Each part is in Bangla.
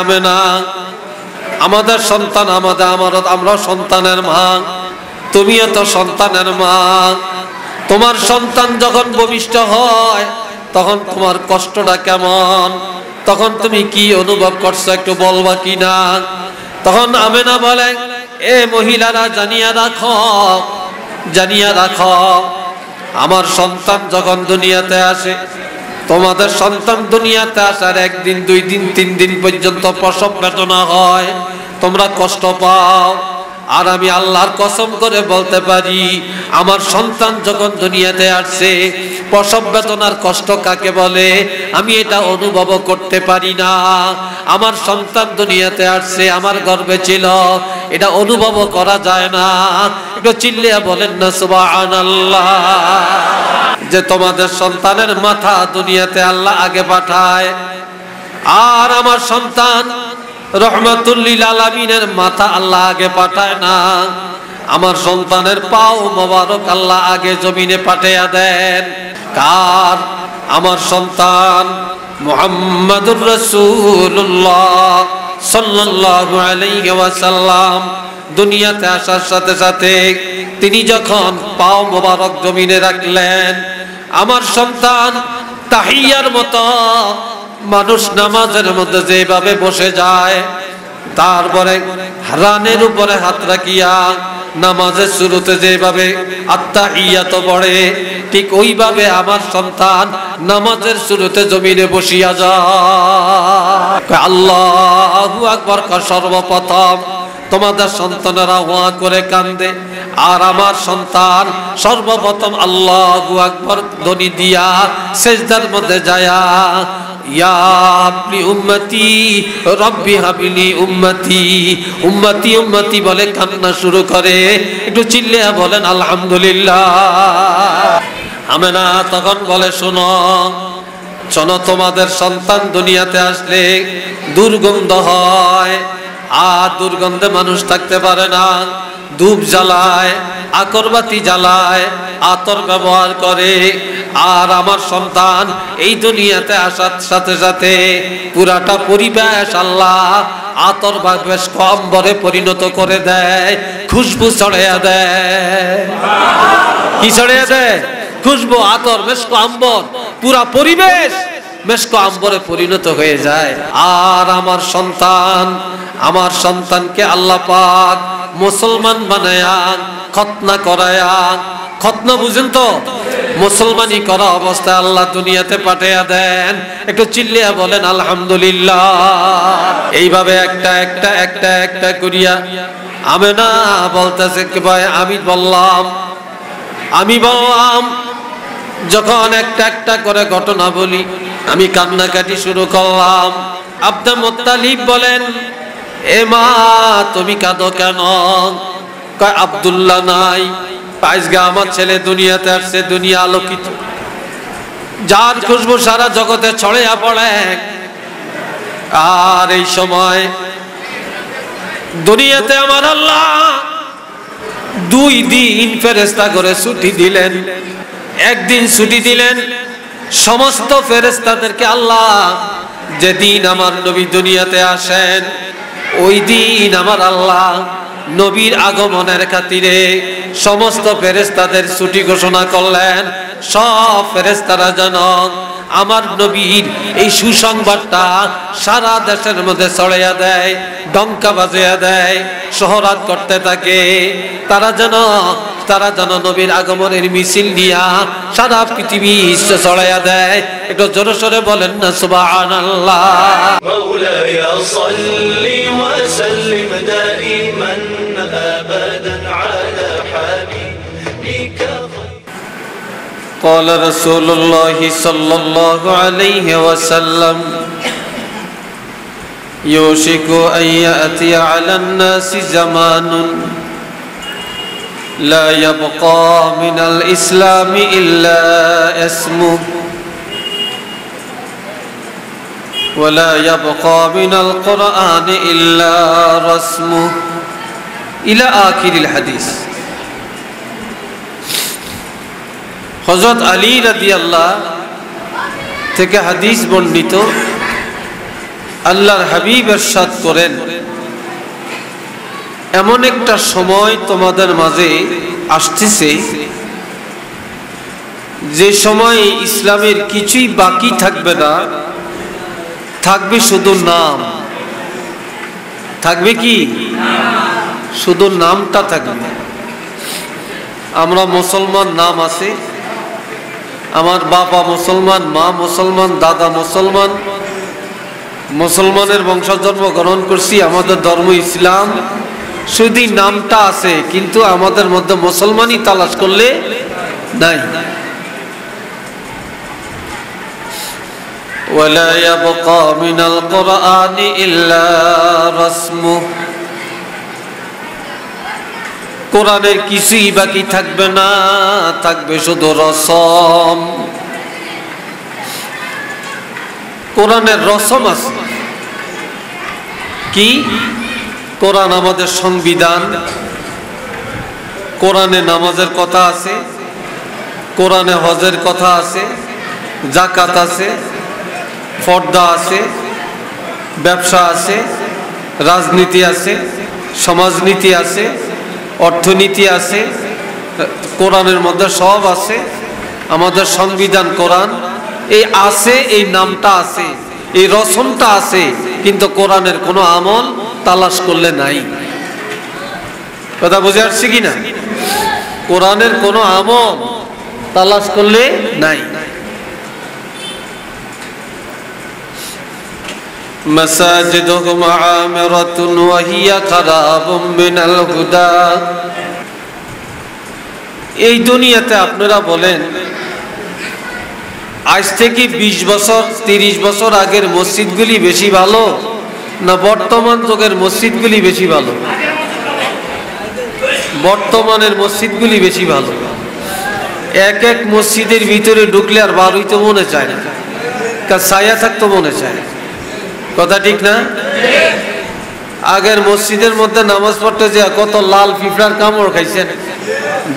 আমেনা, আমাদের সন্তান, আমরা সন্তানের মা, তুমিও তো সন্তানের মা। তোমার সন্তান যখন ভূমিষ্ঠ হয় তখন তোমার কষ্টটা কেমন, তখন তুমি কি অনুভব করছো একটু বলবা কিনা? তখন আমেনা বলে, এ মহিলারা জানিয়া রাখো, আমার সন্তান যখন দুনিয়াতে আসে, তোমাদের সন্তান দুনিয়াতে আসার 1 দিন 2 দিন 3 দিন পর্যন্ত প্রসব বেদনা হয়, তোমরা কষ্ট পাও। আর আমি আল্লাহর কসম করে বলতে পারি, আমার সন্তান যখন দুনিয়াতে আসছে, প্রসব বেদনার কষ্ট কাকে বলে আমি এটা অনুভব করতে পারি না। আমার সন্তান দুনিয়াতে আসছে, আমার গর্ভে ছিল, এটা অনুভব করা যায় না। একটু চিল্লিয়া বলেন না সুবহানাল্লাহ। যে তোমাদের সন্তানের মাথা দুনিয়াতে আল্লাহ আগে পাঠায়, আর আমার সন্তান রহমাতুল লিল আলামিনের মাথা আল্লাহ আগে পাঠায় না। আমার সন্তানের পাও মোবারক আল্লাহ আগে জমিনে পাঠিয়ে দেন। কার? আমার সন্তান মুহাম্মাদুর রাসূলুল্লাহ সাল্লাল্লাহু আলাইহি ওয়াসাল্লাম দুনিয়াতে আসার সাথে সাথে তিনি যখন পাও মোবারক জমিনে রাখলেন, আমার সন্তান তাহিয়ার মতো মানুষ নামাজের মধ্যে যেভাবে বসে যায়, তারপরে রানের উপরে হাত রাখিয়া নামাজের শুরুতে যেভাবে আত্তাহিয়াত পড়ে, ঠিক ওইভাবে আমার সন্তান নামাজের শুরুতে জমিনে বসিয়া যায়। আল্লাহু আকবার। সর্বপ্রথম তোমাদের সন্তানেরা ওয়া করে কান্দে, আর আমার সন্তান সর্বপ্রথম আল্লাহু আকবার ধ্বনি দিয়া সিজদার মধ্যে যায়া ইয়া আপনি উম্মতি রব্বি হাবিলি উম্মতি উম্মতি উম্মতি বলে কান্না শুরু করে। একটু চিল্লিয়া বলেন আলহামদুলিল্লাহ। আমেনা তখন বলে, শোনো, তোমাদের সন্তান দুনিয়াতে আসলে দুর্গন্ধ হয়, আর দুর্গন্ধে মানুষ থাকতে পারে না। ধূপ জ্বালায়, আকরবাতি জ্বালায়, আতর ব্যবহার করে। আর আমার সন্তান এই দুনিয়াতে আসার সাথে সাথে পুরাটা পরিবেশ আল্লাহ আতর বা বেশ কম্বরে পরিণত করে দেয়, খুশবু ছড়াইয়া দেয়। কি ছড়াইয়া দেয়? খুশবু, আতর, মেশক আম্বর, পুরা পরিবেশ মেশক আম্বরে পরিণত হয়ে যায়। আর আমার সন্তানকে আল্লাহ পাক মুসলমান বানায়া খতনা করায়া, খতনা বুঝেন তো, মুসলমানি করা অবস্থায় আল্লাহ দুনিয়াতে পাঠিয়ে দেন। একটু চিল্লিয়া বলেন আলহামদুলিল্লাহ। এইভাবে একটা একটা একটা একটা করিয়া আমেনা বলতেছে, ভাই আমি বললাম যখন একটা একটা করে ঘটনা বলি, আমি কান্নাকাটি শুরু করলাম। আব্দুল মুত্তালিব বলেন, এ মা তুমি কাঁদো কেন? কয় আব্দুল্লাহ নাই, আজকে আমার ছেলে দুনিয়াতে আসছে, দুনিয়া আলোকিত, যার খুশবু সারা জগতে ছড়িয়ে পড়ে। আর এই সময় দুনিয়াতে আমার আল্লাহ 2 দিন ফেরেশতা করে ছুটি দিলেন। একদিন ছুটি দিলেন সমস্ত ফেরেশতাদেরকে আল্লাহ, যেদিন আমার নবী দুনিয়াতে আসেন ওই দিন আমার আল্লাহ নবীর আগমনের খাতিরে সমস্ত ফেরেশতাদের ছুটি ঘোষণা করলেন। সব ফেরেশতারা যেন আমার নবীর এই সুসংবাদটা সারা দেশের মধ্যে ছড়াইয়া দেয়, ডঙ্কা বাজিয়ে দেয়, শহরাত করতে থাকে। তারা যেন নবীর আগমনের মিছিল নিয়া সারা পৃথিবী ছড়াইয়া দেয়। একটু জোরে সোরে বলেন না সুবহানাল্লাহ। মাওলায়া সাল্লি ওয়া সাল্লিম দাইমান আবাদান আলা হাবিবিকা। قال رسول الله صلى الله عليه وسلم يوشك أن يأتي على الناس زمان لا يبقى من الإسلام إلا اسمه ولا يبقى من القرآن إلا رسمه إلى آخر الحديث। হযরত আলী রাদিয়াল্লাহু থেকে হাদিস বর্ণিত, আল্লাহর হাবিব ইরশাদ করেন, এমন একটা সময় তোমাদের মাঝে আসতেছে যে সময় ইসলামের কিছুই বাকি থাকবে না, থাকবে শুধু নাম। থাকবে কি? শুধু নামটা থাকবে। আমরা মুসলমান, নাম আছে, আমার বাবা মুসলমান, মা মুসলমান, দাদা মুসলমান, মুসলমানের বংশে জন্মগ্রহণ করছি, আমাদের ধর্ম ইসলাম, শুধু নামটা আছে, কিন্তু আমাদের মধ্যে মুসলমানই তালাশ করলে নাই। ولا يبقى من القرآن إلا رسمه, কোরআনের কিছুই বাকি থাকবে না, থাকবে শুধু রসম। কোরআনের রসম আছে কি? কোরআন আমাদের সংবিধান, কোরআনে নামাজের কথা আছে, কোরআনে হজের কথা আছে, যাকাত আছে, পর্দা আছে, ব্যবসা আছে, রাজনীতি আছে, সমাজনীতি আছে, অর্থনীতি আছে, কোরআনের মধ্যে সব আছে। আমাদের সংবিধান কোরআন, এই আছে, এই নামটা আছে, এই রসমটা আছে, কিন্তু কোরআনের কোনো আমল তালাশ করলে নাই। কথা বুঝে আসছে কিনা? কোরআনের কোনো আমল তালাশ করলে নাই। মাসাজিদুহুম আমিরাতুন ওয়া হিয়া খারাবুম মিনাল হুদা। এই দুনিয়াতে আপনারা বলেন, আজ থেকে 20 বছর 30 বছর আগের মসজিদগুলি বেশি ভালো না বর্তমান যুগের মসজিদগুলি বেশি ভালো? বর্তমানের মসজিদগুলি বেশি ভালো। এক এক মসজিদের ভিতরে ঢুকলে আর বার হইতে মনে চায় না, ছায়া থাকতে মনে চায়। কথা ঠিক না? আগের মসজিদের মধ্যে নামাজ পড়তে যে কত লাল পিঁপড়ার কামড় খাইছেন,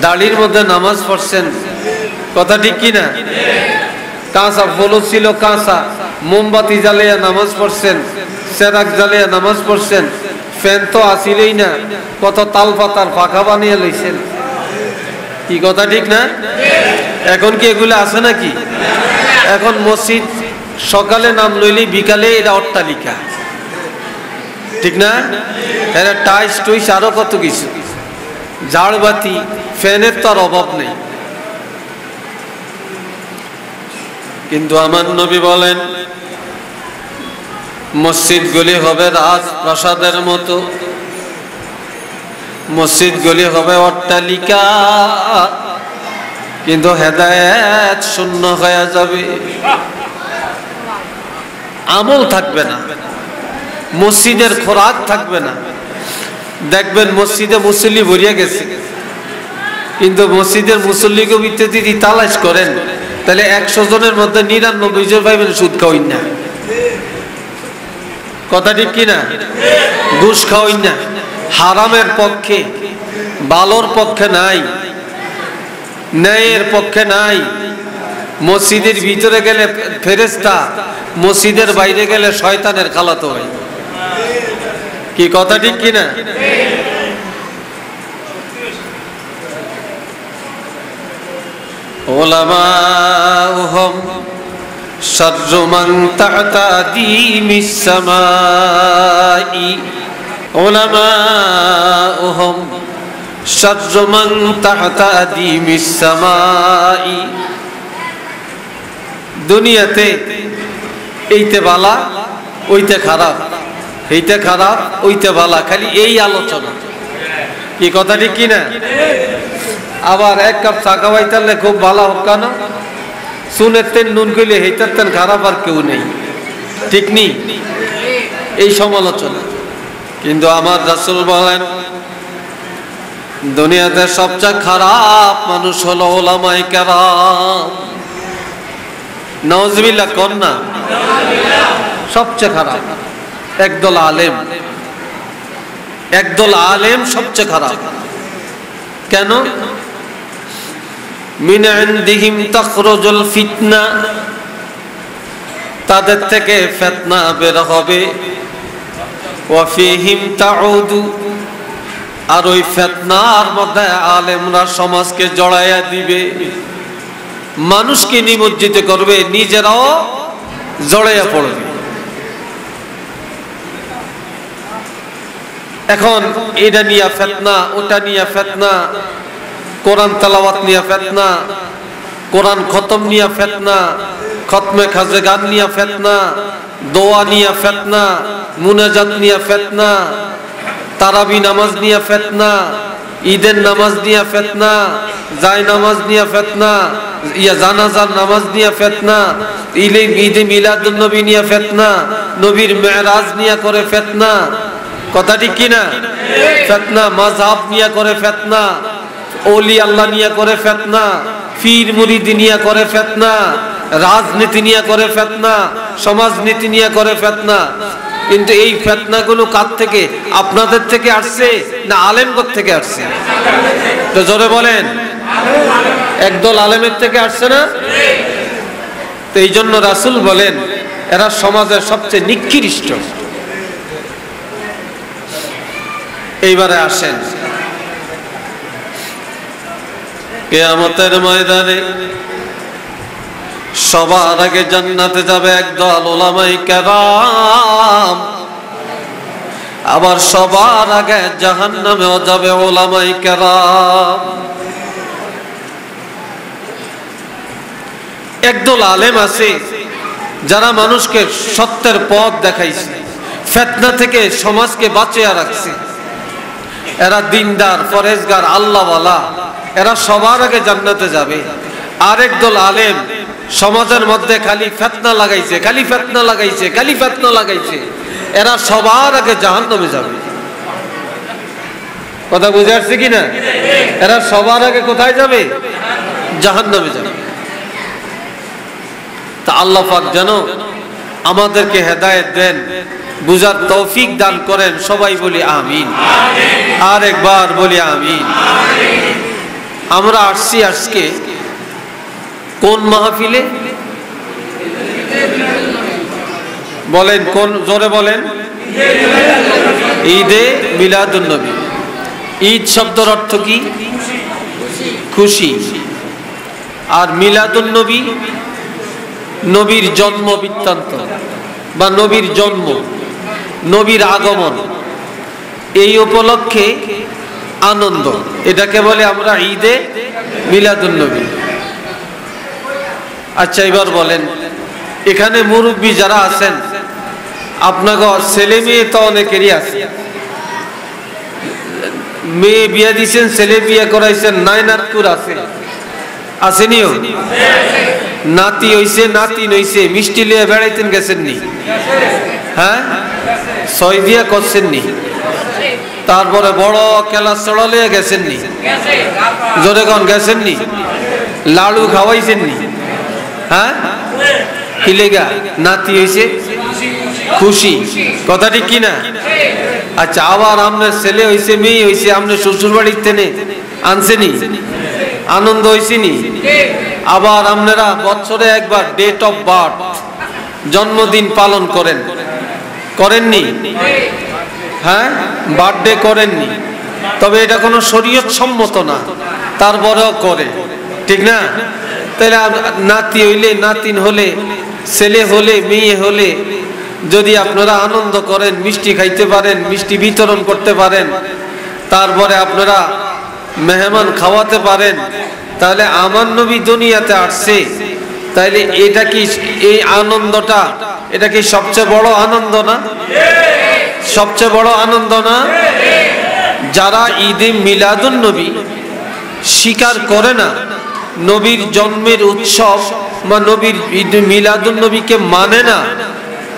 দাড়ির মধ্যে নামাজ পড়ছেন। কথা ঠিক কি না? কাঁচা ফলস ছিল, কাঁচা মোমবাতি জ্বালিয়ে নামাজ পড়ছেন, সেরাক জ্বালিয়ে নামাজ পড়ছেন, ফ্যান তো আসিলেই না, কত তাল পাতার পাখা বানিয়ে লইছেন। কি কথা ঠিক না? এখন কি এগুলো আছে নাকি? এখন মসজিদ সকালে নাম লইলে বিকালে এটা অট্টালিকা, ঠিক না? এরা টাইস টুইস আরো কত কিছু, ঝাড়বাতি, ফ্যানের তো আর অভাব নেই। কিন্তু আমার নবী বলেন, মসজিদগুলি হবে রাজপ্রাসাদের মতো, মসজিদগুলি হবে অট্টালিকা, কিন্তু হেদায়েত শূন্য হয়ে যাবে, আমল থাকবে না, মসজিদের খোরাক থাকবে না। দেখবেন মসজিদে মুসল্লি ভরিয়া গেছে, কিন্তু মসজিদের মুসল্লিকে যদি তালাশ করেন, তাহলে 100 জনের মধ্যে 99 জন পাইবেন সুদ খাওয়াই না। কথা ঠিক কিনা? ঘুষ খাওয়াই না, হারামের পক্ষে, ভালোর পক্ষে নাই, ন্যায়ের পক্ষে নাই। মসজিদের ভিতরে গেলে ফেরেশতা, মসজিদের বাইরে গেলে শয়তানের খালাতো ভাই। কি কথা ঠিক কিনা? উলামাউহুম শাররু মান তাহতা আদিমিস সামাই, উলামাউহুম শাররু মান তাহতা আদিমিস সামাই। দুনিয়াতে এইতে ভালা ওইতে খারাপ, এইতে খারাপ ওইতে ভালা, খালি এই আলোচনা। কি কথা ঠিক কিনা? আবার এক কাপ চা খাওয়াইতে খুব ভালো হোক কেন, শুনেতেন নুন কইলে হেইতেন খারাপ আর কেউ নেই, ঠিক নি? এই সমালোচনা। কিন্তু আমার রাসূল বলেন, দুনিয়াতে সবচেয়ে খারাপ মানুষ হলো উলামায়ে কেরাম। নাউজুবিল্লাহ কোন না? সবচেয়ে খারাপ একদল আলেম, একদল আলেম সবচেয়ে খারাপ। কেন? মিন ইনদিহিম তাখরুজুল ফিতনা, তাদের থেকে ফিতনা বের হবে। ওয়া ফীহিম তাউদু, আর ওই ফিতনার মধ্যে আলেমরা সমাজকে জড়াইয়া দিবে, মানুষকে নিমজ্জিত করবে, নিজেরাও জড়াইয়া পড়বে। এখন এটা নিয়ে ফিতনা, ওটা নিয়ে ফিতনা, কোরআন তেলাওয়াত নিয়ে ফিতনা, কোরআন খতম নিয়ে ফিতনা, খতমে খাজগান নিয়ে ফিতনা, দোয়া নিয়ে ফিতনা, মুনাজাত নিয়ে ফিতনা, তারাবি নামাজ নিয়ে ফিতনা, ঈদের নামাজ নিয়ে ফিতনা, জায় নামাজ নিয়ে ফিতনা, জানাজার নামাজ নিয়ে ফিতনা, ঈদে মিলাদুন নবী নিয়ে ফিতনা, নবীর মেরাজ নিয়ে করে ফিতনা। কথা ঠিক কিনা? ফিতনা মাযহাব নিয়ে করে ফিতনা, ওলি আল্লাহ নিয়ে করে ফিতনা, পীর মুরিদ নিয়ে করে ফিতনা, রাজনীতি নিয়ে করে ফিতনা, সমাজনীতি নিয়ে করে ফিতনা। কিন্তু এই ফিতনাগুলো কার থেকে? আপনাদের থেকে আসছে না আলেমগণ থেকে আসছে? তো জোরে বলেন, একদল আলেমের থেকে আসছে না? তো এই জন্য রাসূল বলেন এরা সমাজের সবচেয়ে নিকৃষ্ট। এইবারে আসেন কিয়ামতের ময়দানে সবার আগে জান্নাতে যাবে একদল উলামায়ে কেরাম, আবার সবার আগে জাহান্নামেও যাবে উলামায়ে কেরাম। একদল আলেম আছে যারা মানুষকে সত্যের পথ দেখাইছে, ফিতনা থেকে সমাজকে বাঁচিয়ে রাখছে। এরা দিনদার, পরেজগার, আল্লাহওয়ালা, এরা সবার আগে জান্নাতে যাবে। আরেক দল আলেম সমাজের মধ্যে খালি ফিতনা লাগাইছে, খালি ফিতনা লাগাইছে, খালি ফিতনা লাগাইছে, এরা সবার আগে জাহান্নামে যাবে। কথা বুঝে আসছে কিনা? এরা সবার আগে কোথায় যাবে? জাহান্নামে যাবে। তা আল্লাহ পাক যেন আমাদেরকে হেদায়েত দেন, বুঝার তৌফিক দান করেন। সবাই বলি আমিন। আর একবার বলি আমিন। আমরা আসছি আজকে কোন মাহফিলে? বলেন, কোন? জোরে বলেন। ঈদে মিলাদুন নবী। ঈদ শব্দের অর্থ কি? খুশি। আর মিলাদুন নবী নবীর জন্ম বৃত্তান্ত বা নবীর জন্ম, নবীর আগমন, এই উপলক্ষে আনন্দ, এটাকে বলে আমরা ঈদে মিলাদুন নবী। আচ্ছা এবার বলেন, এখানে মুরব্বী যারা আছেন, আপনাকে ছেলে মেয়ে তো অনেকেরই আছে। মেয়ে বিয়ে দিয়েছেন, ছেলে বিয়ে করাইছেন, নাইনাতকুর আছে, আসেনিও? নাতি হইছে, নাতিন হইছে, মিষ্টি লিয়ে বেড়াইতেন গেছেন নি? হ্যাঁ, ছয় দিয়া করছেন নি? তারপরে বড় কেলা চড়া লিয়ে গেছেন নি? জোরে কোন গেছেন নি? লাড়ু খাওয়াইছেন নি? হ্যাঁ, কি লেগা? নাতি হইছে, খুশি। কথা ঠিক কিনা? আচ্ছা, আবার আপনার ছেলে হইছে, মেয়ে হইছে, আপনার শ্বশুর বাড়ির থেকে আনছেনি? আনন্দ হইছে নি? আবার আপনারা বছরে একবার ডেট অফ বার্থ, জন্মদিন পালন করেন, করেননি? হ্যাঁ, বার্থডে করেননি, তবে এটা কোনো শরীয়ত সম্মত না, তারপরেও করে, ঠিক না? তাহলে নাতি হইলে, নাতিন হলে, ছেলে হলে, মেয়ে হলে যদি আপনারা আনন্দ করেন, মিষ্টি খাইতে পারেন, মিষ্টি বিতরণ করতে পারেন, তারপরে আপনারা মেহমান খাওয়াতে পারেন, তাহলে আমার নবী দুনিয়াতে আসছে, তাহলে এটা কি, এই আনন্দটা, এটা কি সবচেয়ে বড় আনন্দ না? সবচেয়ে বড় আনন্দ না? যারা ঈদে মিলাদুন নবী স্বীকার করে না, নবীর জন্মের উৎসব বা নবীর ঈদ মিলাদুন নবীকে মানে না,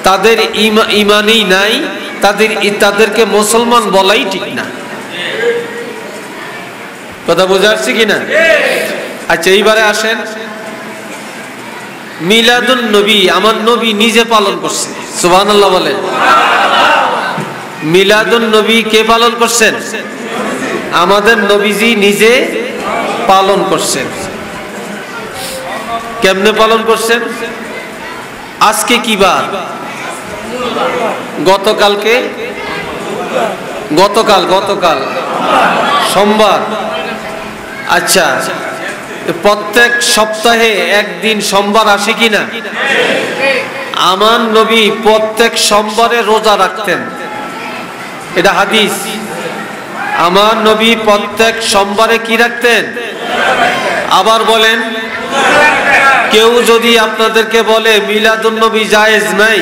তাদের ইমানই নাই, তাদেরকে মুসলমান বলাই ঠিক না। কথা বুঝে আসছে কিনা? আচ্ছা এইবারে আসেন, মিলাদুন নবী আমার নবী নিজে পালন করছে, সুবহানাল্লাহ বলেন। মিলাদুন নবী কে পালন করছেন? আমাদের নবীজি নিজে পালন করছেন। কেমনে পালন করছেন? আজকে কি বার? গতকালকে গতকাল সোমবার। আচ্ছা, প্রত্যেক সপ্তাহে একদিন সোমবার আসে কিনা? আমার নবী প্রত্যেক সোমবারে রোজা রাখতেন, এটা হাদিস। আমার নবী প্রত্যেক সোমবারে কি রাখতেন? আবার বলেন, কেউ যদি আপনাদেরকে বলে মিলাদুন নবী জায়েজ নাই,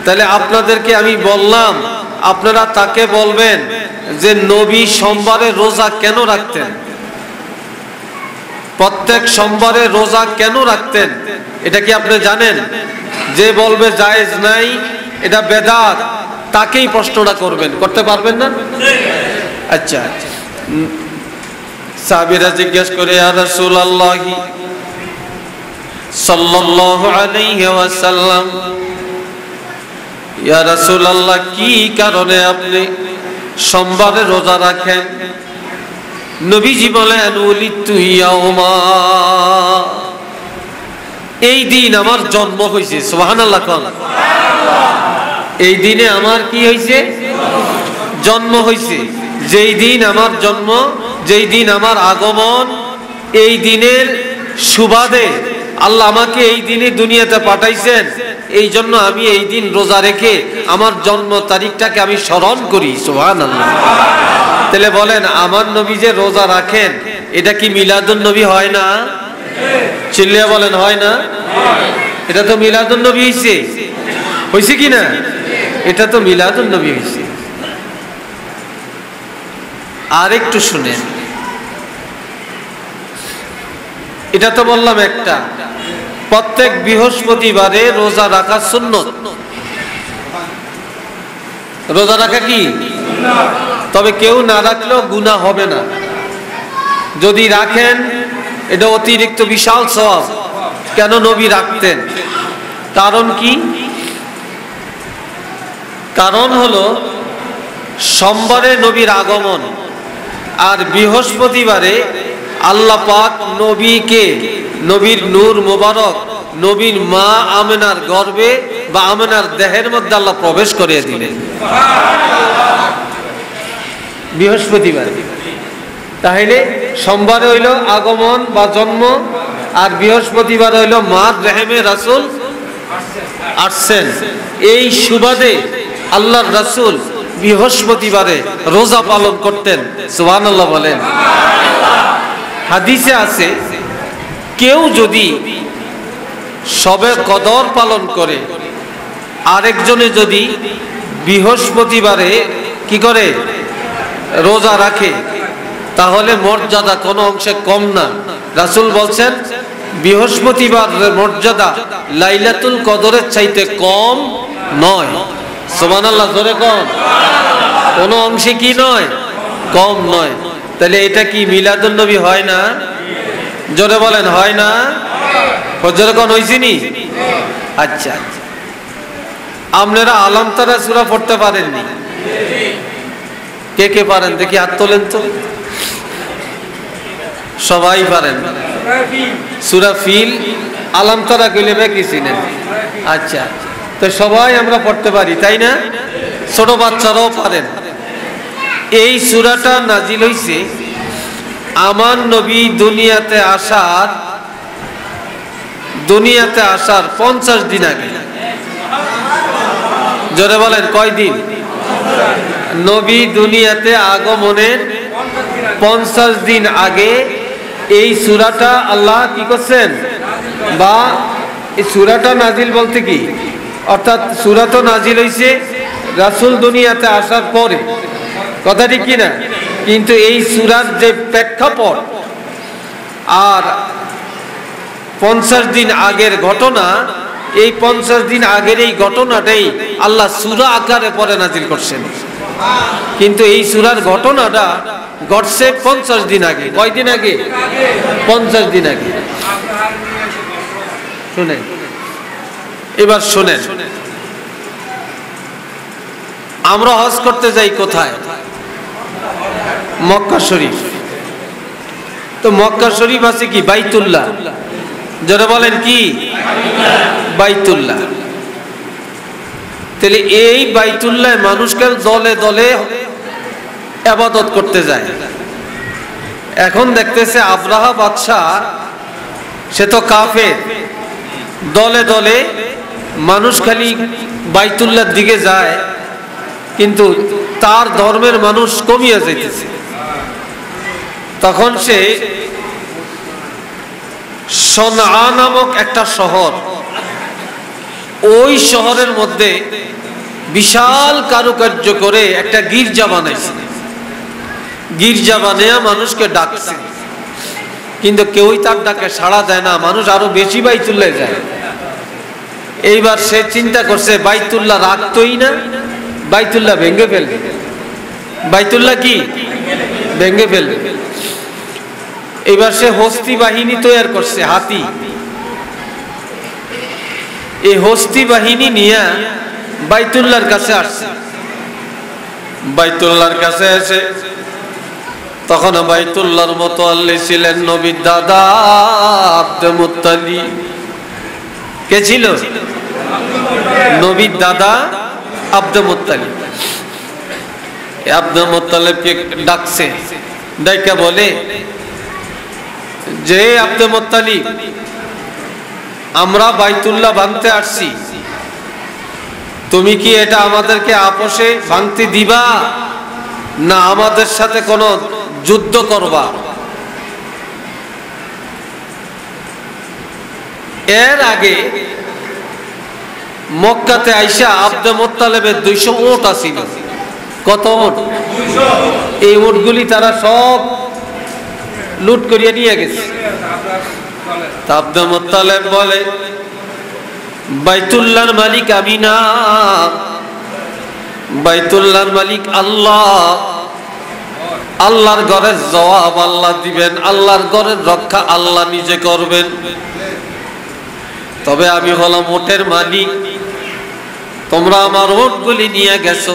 তাহলে আপনাদেরকে আমি বললাম, আপনারা তাকে বলবেন যে নবী সোমবারে রোজা কেন রাখতেন, প্রত্যেক সোমবারে রোজা কেন রাখতেন, এটা কি আপনি জানেন? যে বলবে জায়েজ নাই, এটা বেদাত, তাকেই প্রশ্নটা করবেন, করতে পারবেন না? আচ্ছা, সাহাবীরা জিজ্ঞেস করে, ইয়া রাসূলুল্লাহ সাল্লাল্লাহু আলাইহি ওয়াসাল্লাম, ইয়া রাসূলুল্লাহ কি কারণে আপনি সোমবারে রোজা রাখেন? নবীজি বলেন, উলিদতু ইয়াউমা, এই দিন আমার জন্ম হয়েছে। সুবহানাল্লাহ কোন? এই দিনে আমার কি হয়েছে? জন্ম হয়েছে। যেই দিন আমার জন্ম, যেই দিন আমার আগমন, এই দিনের সুবাদে আল্লাহ আমাকে এই দিনে দুনিয়াতে পাঠাইছেন, এই জন্য আমি এই দিন রোজা রেখে আমার জন্ম তারিখটাকে আমি স্মরণ করি। সুবহানাল্লাহ। তাহলে বলেন, আমার নবী যে রোজা রাখেন, এটা কি মিলাদুন নবী হয় না? চিল্লিয়া বলেন, হয় না? এটা তো মিলাদুন নবী হইছে, হইছে কি না? এটা তো মিলাদুন নবী হইছে। আর একটু শুনেন, এটা তো বললাম একটা, প্রত্যেক বৃহস্পতিবারে রোজা রাখা সুন্নত। রোজা রাখা কি? তবে কেউ না রাখলেও গুনাহ হবে না। যদি রাখেন, এটা অতিরিক্ত বিশাল সওয়াব। কেন নবী রাখতেন? কারণ কি? কারণ হলো সোমবারে নবীর আগমন, আর বৃহস্পতিবারে আল্লাহ পাক নবীকে, নবীর নূর মোবারক নবীর মা আমেনার গর্ভে বা আমেনার দেহের মধ্যে আল্লাহ প্রবেশ করিয়ে দিলেন বৃহস্পতিবার। তাহলে সোমবারে হইল আগমন বা জন্ম, আর বৃহস্পতিবার হইল মার রেহেমে রাসূল আসছেন। এই সুবাদে আল্লাহর রাসূল বৃহস্পতিবারে রোজা পালন করতেন। সুবহানাল্লাহ বলেন। হাদিসে আছে, কেউ যদি শবে কদর পালন করে, আরেকজনে যদি বৃহস্পতিবারে কি করে? রোজা রাখে, তাহলে মর্যাদা কোনো অংশে কম না। রাসূল বলছেন, বৃহস্পতিবার মর্যাদা লাইলাতুল কদরের চাইতে কম নয়। সুবহানাল্লাহ, জোরে কম। কোনো অংশে কি নয়? কম নয়। তাহলে এটা কি মিলাদুন নবী হয় না? জোরে বলেন, হয় না? হজরে কোন হইছিনি? আচ্ছা, আপনারা আলাম তারা সূরা পড়তে পারেননি? কে কে পারেন দেখি হাত তোলেন তো। সবাই পারেন। সূরা ফিল, আলাম তারা কইলে কি চিনেন? আচ্ছা, তো সবাই আমরা পড়তে পারি, তাই না? ছোট বাচ্চারাও পারেন। এই সূরাটা নাজিল হইছে আমার নবী দুনিয়াতে আসার 50 দিন আগে। জোরে বলেন, কয় দিন? নবী দুনিয়াতে আগমনের 50 দিন আগে এই সূরাটা আল্লাহ কি করছেন, বা এই সূরাটা নাজিল বলতে কি, অর্থাৎ সূরা তো নাজিল হইছে রাসূল দুনিয়াতে আসার পরে, কথা ঠিক কিনা? কিন্তু এই সূরার যে প্রেক্ষাপট আর 50 দিন আগের ঘটনা, এই 50 দিন আগের এই ঘটনাটাই আল্লাহ সূরা আকারে পরে নাজিল করছেন। কিন্তু এই সূরার ঘটনাটা ঘটছে 50 দিন আগে। কয় দিন আগে? 50 দিন আগে। শুনেন, এবার শুনেন, আমরা হজ করতে যাই কোথায়? মক্কা শরীফ। তো মক্কা শরীফ আছে কি? বাইতুল্লাহ। যারা বলেন কি? বাইতুল্লাহ। তাহলে এই বাইতুল্লাহ মানুষকে দলে দলে ইবাদত করতে যায়। এখন দেখতেছে আব্রাহা বাদশাহ, সে তো কাফের, দলে দলে মানুষ খালি বাইতুল্লাহর দিকে যায়, কিন্তু তার ধর্মের মানুষ কমিয়ে যাইতেছে। তখন সে সনআ নামক একটা শহর, ওই শহরের মধ্যে বিশাল কারুকার্য করে একটা গির্জা বানাইছে। গির্জা বানিয়ে মানুষকে ডাকছে, কিন্তু কেউই তার ডাকে সাড়া দেয় না, মানুষ আরো বেশি বাইতুল্লাহ যায়। এইবার সে চিন্তা করছে বাইতুল্লাহ রাখতোই না, বাইতুল্লাহ ভেঙে ফেলবে। বাইতুল্লাহ কি ভেঙে ফেলবে। এবার সে হস্তি বাহিনী তৈরি করছে, হাতি। এই হস্তি বাহিনী নিয়ে বাইতুল্লাহর কাছে আসছে। বাইতুল্লাহর কাছে এসে তখন বাইতুল্লাহর মুতাওয়াল্লি ছিলেন নবীর দাদা আব্দুল মুত্তালিব। কে ছিল? নবীর দাদা আব্দুল মুত্তালিব। আব্দুল মুত্তালিবকে ডাকছে, ডাইকা বলে যে আব্দুল মুত্তালিব, আমরা বাইতুল্লাহ ভাঙতে আসছি, তুমি কি এটা আমাদেরকে আপোষে ভাঙতে দিবা না আমাদের সাথে কোনো যুদ্ধ করবা? এর আগে মক্কাতে আইসা আব্দুল মুত্তালিবের 200 উট আছিল। কত উট? এই উটগুলি তারা সব লুট করিয়ে নিয়ে গেছে। আব্দুল মুত্তালিব বলে, বাইতুল্লাহর মালিক আমি না, বাইতুল্লাহর মালিক আল্লাহ। আল্লাহর ঘরের জবাব আল্লাহ দিবেন, আল্লাহর ঘরের রক্ষা আল্লাহ নিজে করবেন। তবে আমি হলাম উটের মালিক, তোমরা আমার উটগুলি নিয়ে গেছো,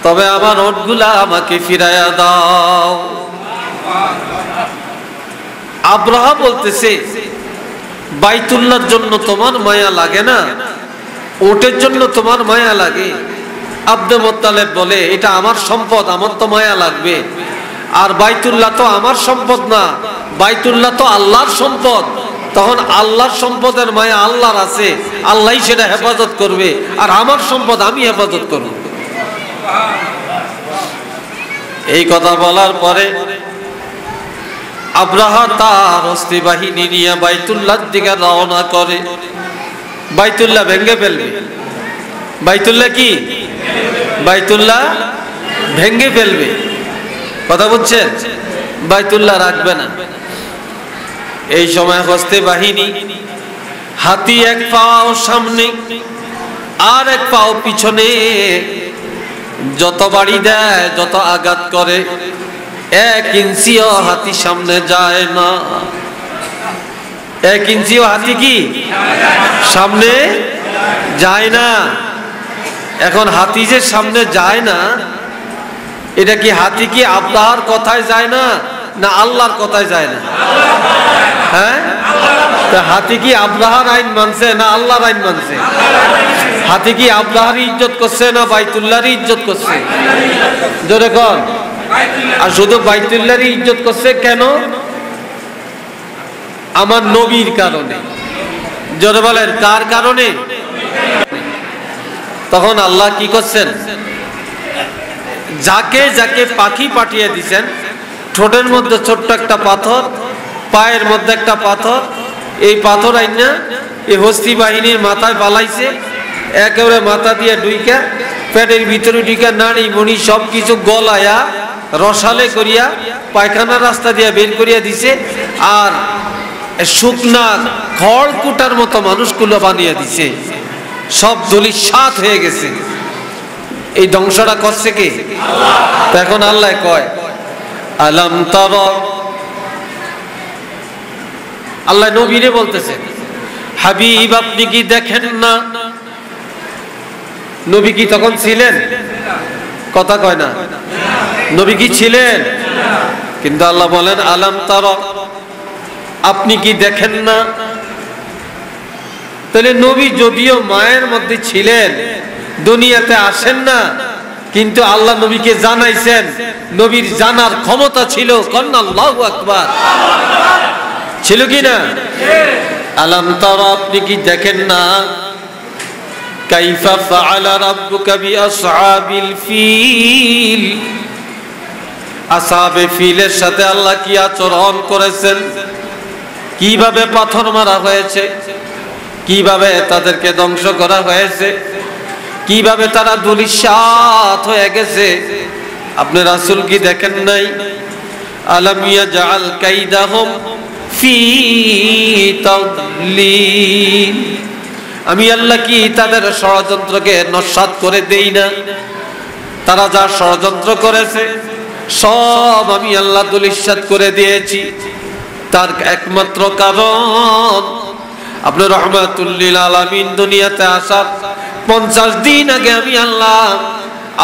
তবে আমার উটগুলা আমাকে ফিরাইয়া দাও। আব্রাহা বলতেছে, বাইতুল্লাহর জন্য তোমার মায়া লাগে না, উটের জন্য তোমার মায়া লাগে। আব্দুল মুত্তালিব বলে, এটা আমার সম্পদ, আমার তো মায়া লাগবে। আর বাইতুল্লাহ তো আমার সম্পদ না, বাইতুল্লাহ তো আল্লাহর সম্পদ। তখন আল্লাহর সম্পদের মায়া আল্লাহর আছে, আল্লাহই সেটা হেফাজত করবে, আর আমার সম্পদ আমি হেফাজত করব। এই কথা বলার পরে আব্রাহা তার হস্তি বাহিনী নিয়ে বাইতুল্লাহর দিকে রওনা করে। বাইতুল্লাহ ভেঙে ফেলবে। বাইতুল্লাহ কি? বাইতুল্লাহ ভেঙে ফেলবে। কথা বুঝছেন? বাইতুল্লাহ রাখবে না। এই সময় হস্তি বাহিনী, হাতি এক পাও সামনে আর এক পাও পিছনে, যত বাড়ি দেয়, যত আঘাত করে, 1 ইঞ্চিও হাতি সামনে যায় না। 1 ইঞ্চিও হাতি কি সামনে যায় না। এখন হাতি যে সামনে যায় না, এটা কি হাতি কি আল্লাহর কথায় যায় না, না আল্লাহর কথায় যায় না? হ্যাঁ, হাতি কি আব্রাহার আইন মানছে না আল্লাহর আইন মানছে? হাতি কি আব্রাহার ইজ্জত করছে না বাইতুল্লাহর ইজ্জত করছে? জোরে কর। আর শুধু বাইতুল্লাহর ইজ্জত করছে কেন? আমার নবীর কারণে। জোরে বলেন, কার কারণে? তখন আল্লাহ কি করছেন? যাকে যাকে পাখি পাঠিয়ে দিয়েছেন, ঠোঁটের মধ্যে ছোট্ট একটা পাথর, পায়ের মধ্যে একটা পাথর, এই পাথর আইনা এই হস্তি বাহিনীর মাথায় পালাইছে। একেবারে মাথা দিয়ে ডুইকা পেটের ভিতরে ঢুকা নাড়ি মণি সবকিছু গলায়া রসালে করিয়া পায়খানা রাস্তা দিয়ে বের করিয়া দিছে। আর শুকনা খড় কুটার মতো মানুষগুলো বানিয়ে দিছে, সব ধূলিসাৎ হয়ে গেছে। এই ধ্বংসটা করছে কে? এখন আল্লাহ কয়, আলাম তারা, আল্লাহ নবীরে বলতেছে, হাবিব আপনি কি দেখেন না? নবী কি তখন ছিলেন? কথা কয় না। নবী কি ছিলেন? কিন্তু আল্লাহ বলেন, আলাম তারা, আপনি কি দেখেন না? তাহলে নবী যদিও মায়ের মধ্যে ছিলেন, দুনিয়াতে আসেন না, কিন্তু আল্লাহ নবীকে জানাইছেন, নবীর জানার ক্ষমতা ছিল। কন্না আল্লাহু আকবার, ছিল কি না? আলাম তারা, আপনি কি দেখেন না? কাইফা ফাআলা রাব্বুকা বিআসহাবিল ফিল, আসহাবে ফিলের সাথে আল্লাহ কি আচরণ করেছেন, কিভাবে পাথর মারা হয়েছে, কিভাবে তাদেরকে ধ্বংস করা হয়েছে, কিভাবে তারা ধূলিসাৎ হয়ে গেছে। আপনি রাসূল কি দেখেন নাই? আলাম ইয়াজআল কাইদাহুম ফি তাদলিল, আমি আল্লাহ কি তাদের ষড়যন্ত্রকে নস্যাৎ করে দেই না? তারা যা ষড়যন্ত্র করেছে সব আমি আল্লাহ ধূলিসাৎ করে দিয়েছি। তার একমাত্র কারণ, আপনি রাহমাতুল লিল আলামিন দুনিয়াতে আসার 50 দিন আগে আমি আল্লাহ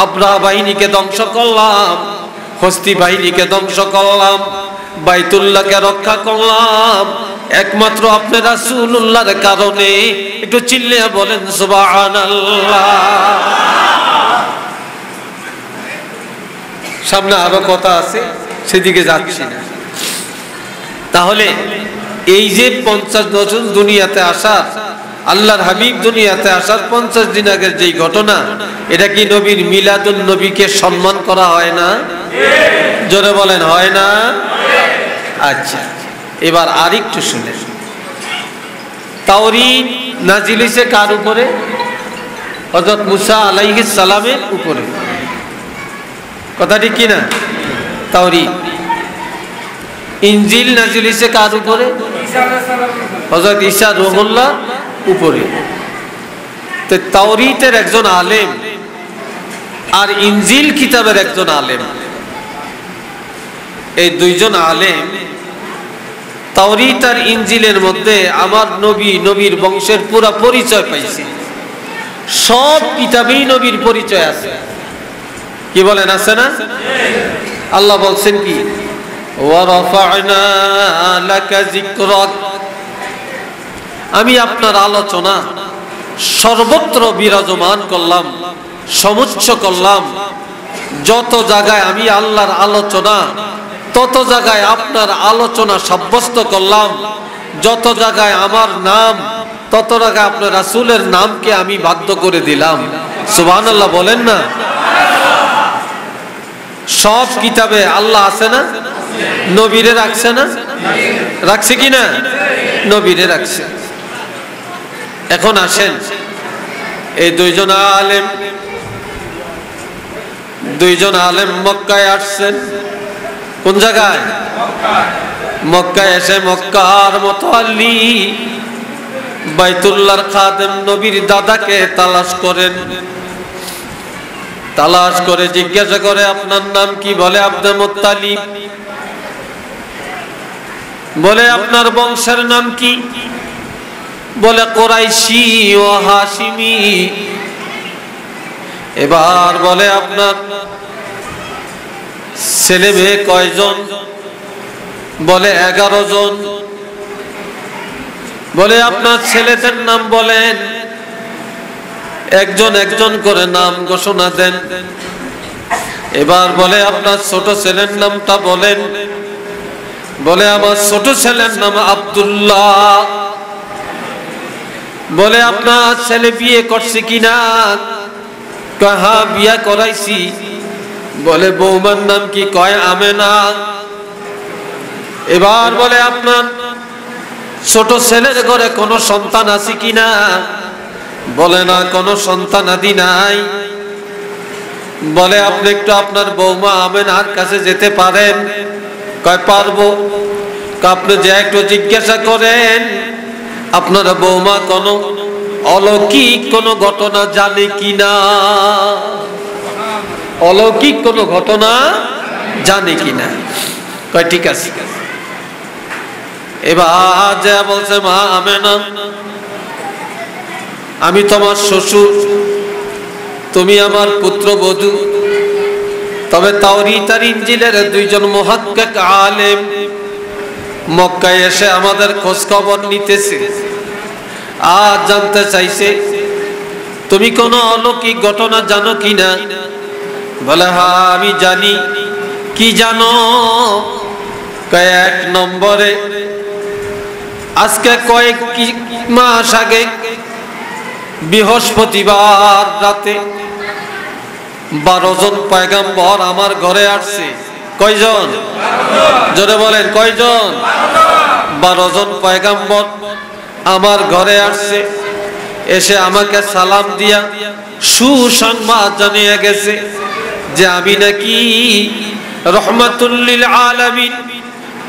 আবরাহা বাহিনীকে ধ্বংস করলাম, হস্তি বাহিনীকে ধ্বংস করলাম, বাইতুল্লাহকে রক্ষা করলাম একমাত্র আপনার রাসূলুল্লাহর কারণে। একটু চিল্লিয়ে বলেন সুবহানাল্লাহ। সামনে আরো কথা আছে, সেদিকে যাচ্ছি না। তাহলে এই যে 50 বছর দুনিয়াতে আসার, আল্লাহর হাবিব দুনিয়াতে আসার 50 দিন আগের যেই ঘটনা, এটা কি নবীর মিলাদুন নবীকে সম্মান করা হয় না? জোরে বলেন, হয় না? আচ্ছা, এবার আরেকটু শুনে। তাওরীত নাজিল হয়েছে কার উপরে? হযরত মুসা আলাইহিস সালামের উপরে। কথাটি কি না? তাওরীত। ইনজিল নাজিল হয়েছে কার উপরে? হযরত ঈসা রূহুল্লাহ উপরে। তো তাওরীতের একজন আলেম আর ইনজিল কিতাবের একজন আলেম, এই দুইজন আলেম তাওরীত আর ইনজিলের মধ্যে আমার নবী, নবীর বংশের পুরা পরিচয় পাইছে। সব কিতাবেই নবীর পরিচয় আছে। কি বলেন, আছে না? আল্লাহ বলছেন কি? ওয়ারাফা'না লাকা যিকরাক, আমি আপনার আলোচনা সর্বত্র বিরাজমান করলাম, সমুচ্চ করলাম। যত জায়গায় আমি আল্লাহর আলোচনা, তত জায়গায় আপনার আলোচনা সাব্যস্ত করলাম। যত জায়গায় আমার নাম, তত জায়গায় আপনার রাসূলের নামকে আমি বাধ্য করে দিলাম। সুবহানাল্লাহ বলেন না? সব কিতাবে আল্লাহ আছে না? নবীরে রাখছে না? রাখছে কি না? নবীরে রাখছে। এখন আসেন, এই দুইজন আলেম মক্কায় আসছেন। কোন জায়গায়? মক্কায় এসে মক্কার মুতাওয়াল্লি বাইতুল্লাহর খাদেম নবীর দাদাকে তালাশ করেন। তালাশ করে জিজ্ঞাসা করে, আপনার নাম কি? বলে আব্দুল মুত্তালিব। বলে আপনার বংশের নাম কি? বলে কুরাইশি ও হাশিমি। এবার বলে আপনার ছেলে মেয়ে কয়জন? বলে 11 জন। বলে আপনার ছেলেদের নাম বলেন। একজন একজন করে নাম ঘোষণা দেন। এবার বলে আপনার ছোট ছেলের নামটা বলেন। বলে আমার ছোট ছেলের নাম আব্দুল্লাহ। বলে আপনার ছেলে বিয়ে করছে কিনা? কয় হ্যাঁ, বিয়ে করাইছি। বলে বৌমার নাম কি? কয় আমেনা। এবার বলে আপনার ছোট ছেলের ঘরে কোনো সন্তান আছে কিনা? বলে না, কোনো সন্তান আদি নাই। বলে আপনি একটু আপনার বৌমা আমেনার কাছে যেতে পারেন? কয় পারবো। আপনি যে একটু জিজ্ঞাসা করেন আপনার বৌমা কোন অলৌকিক কোন ঘটনা জানে কিনা, অলৌকিক কোন ঘটনা জানে কিনা। কয় ঠিক আছে। এবার যা বলছে, মা আমেনা, আমি তোমার শ্বশুর, তুমি আমার পুত্রবধূ। তবে তাওরীত আর ইনজিলের দুইজন মুহাক্কিক আলেম মক্কায় এসে আমাদের খোঁজ খবর নিতেছে আর জানতে চাইছে তুমি কোন অলৌকিক ঘটনা জানো কিনা? বলে হ্যাঁ আমি জানি। কি জানো? এক নম্বরে আজকে কয়েক মাস আগে বৃহস্পতিবার রাতে 12 জন পয়গম্বর আমার ঘরে আসছে। কয়জন? জোরে বলেন কয়জন? 12 জন পয়গম্বর আমার ঘরে আসছে। এসে আমাকে সালাম দিয়া সুসংবাদ জানিয়ে গেছে যে আমি নাকি রহমাতুল লিল আলামিন,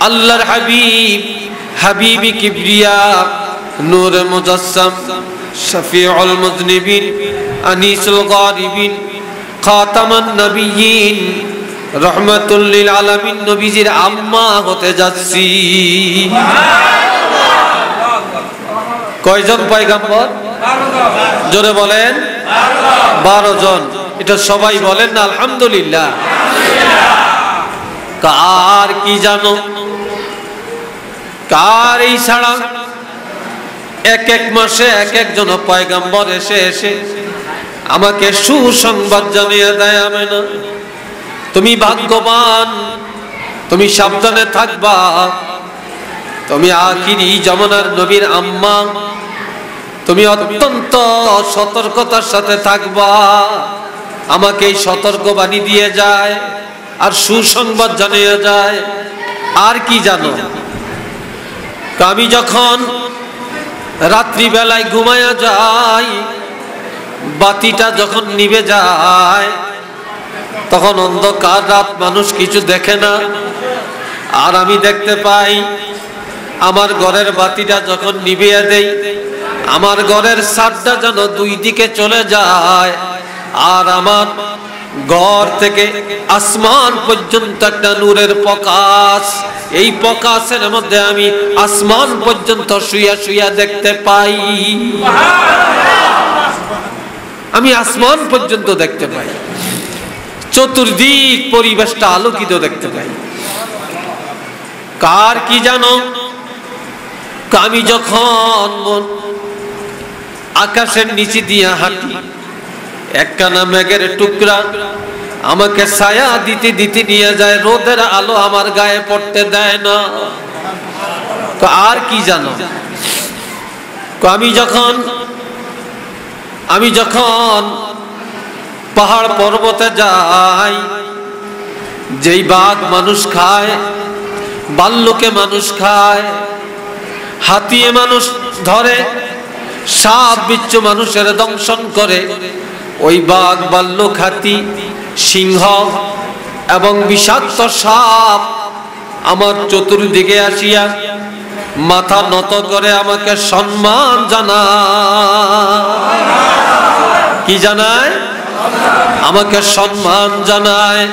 আল্লাহর হাবিব, হাবিবি কিবরিয়া, নূরে মুজাসসাম, শফিউল মুযনিবিন, আনিসুল গারিবিন, খাতামান নবিয়্যিন, রহমাতুল লিল আলামিন নবীজির আম্মা হতে যাচ্ছি। কয়জন পয়গম্বর? জোরে বলেন 12 জন। এটা সবাই বলেন না আলহামদুলিল্লাহ। কার কি জানো? কার এই ছাড়া এক এক মাসে এক একজন পয়গম্বর এসে এসে আমাকে সুসংবাদ জানিয়ে দেয় আমেনা তুমি ভাগ্যবান, তুমি সাবধানে থাকবা, তুমি আখিরি জামানার নবীর আম্মা, তুমি অত্যন্ত সতর্কতার সাথে থাকবা। আমাকে এই সতর্কবাণী দিয়ে যায় আর সুসংবাদ জানিয়ে যায়। আর কি জানো? আমি যখন রাত্রিবেলায় ঘুমায়া যাই, বাতিটা যখন নিভে যায়, তখন অন্ধকার রাত, মানুষ কিছু দেখে না। আর আমি দেখতে পাই আমার ঘরের বাতিটা যখন নিভিয়ে দেই, আমার ঘরের ছাদটা যেন দুই দিকে চলে যায়। আর আমার ঘর থেকে আসমান পর্যন্ত একটা নূরের প্রকাশ, এই প্রকাশের মধ্যে আমি আসমান পর্যন্ত শুইয়া শুইয়া দেখতে পাই। আমি আসমান পর্যন্ত দেখতে পাই, চতুর্দিক পরিবেশটা আলোকিত দেখতে পাই। কার কি জানো? আমি যখন আকাশের নিচে দিয়ে হাঁটি, একখানা মেঘের টুকরা আমাকে ছায়া দিতে দিতে নিয়ে যায়, রোদের আলো আমার গায়ে পড়তে দেয় না। আর কি জানো? আমি যখন পাহাড় পর্বতে যাই, যেই বাঘ মানুষ খায়, ভাল্লুকে মানুষ খায়, হাতিয়ে মানুষ ধরে, সাপ বিচ্ছু মানুষের দংশন করে, ওই বাঘ, ভাল্লুক, হাতি, সিংহ এবং বিষাক্ত সাপ আমার চতুর্দিকে আসিয়া মাথা নত করে আমাকে সম্মান জানায়। কি জানায়? আমাকে সম্মান জানায়।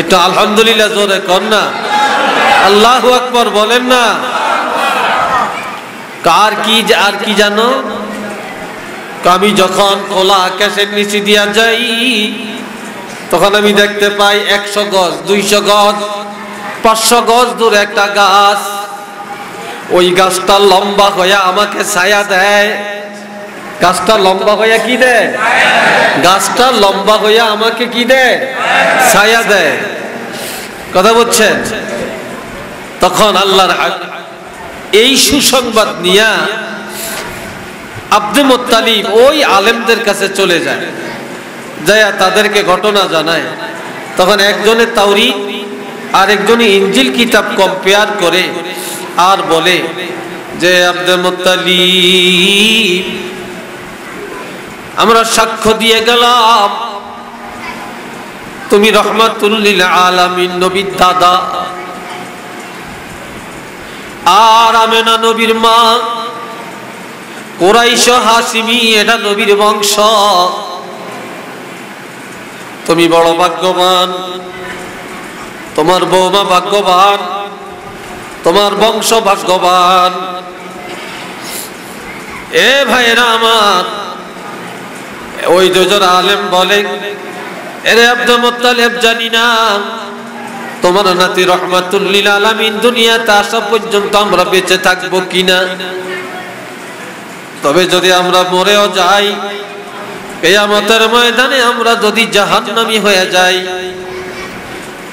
এটা আলহামদুলিল্লাহ জোরে কর না, আল্লাহু আকবার বলেন না। কার কি? আর কি জানো? আমি যখন খোলা আকাশের নিচে দিয়া যাই, তখন আমি দেখতে পাই 100 গজ, 200 গজ, 500 গজ দূরে একটা গাছ। ওই গাছটা লম্বা হয়ে আমাকে ছায়া দেয়। গাছটা লম্বা হয়ে কি দেয়? গাছটা লম্বা হয়ে আমাকে কি দেয়? ছায়া দেয়। কথা বলছেন? তখন আল্লাহর এই সুসংবাদ নিয়ে আব্দুল মুত্তালিব ওই আলেমদের কাছে চলে যায়, যায় তাদেরকে ঘটনা জানায়। তখন একজনের তাওরীত আর একজনে ইনজিল কিতাব কম্পেয়ার করে আর বলে যে আব্দুল মুত্তালিব, আমরা সাক্ষ্য দিয়ে গেলাম তুমি রহমাতুল লিল আলামিন নবীর দাদা, আর আমেনা নবীর মা, কুরাইশ হাসিমি এটা নবীর বংশ। তুমি বড় ভাগ্যবান, তোমার বৌমা ভাগ্যবান, তোমার বংশ ভাগ্যবান। এ ভাইরা আমার, ওই দুজন আলেম বলে, এরে আব্দুল মুত্তালিব, জানি না তোমার নাতি রহমাতুল লিল আলামিন দুনিয়াতে আসা পর্যন্ত আমরা বেঁচে থাকবো কিনা। তবে যদি আমরা মরেও যাই, কিয়ামতের ময়দানে আমরা যদি জাহান্নামী হয়ে যাই,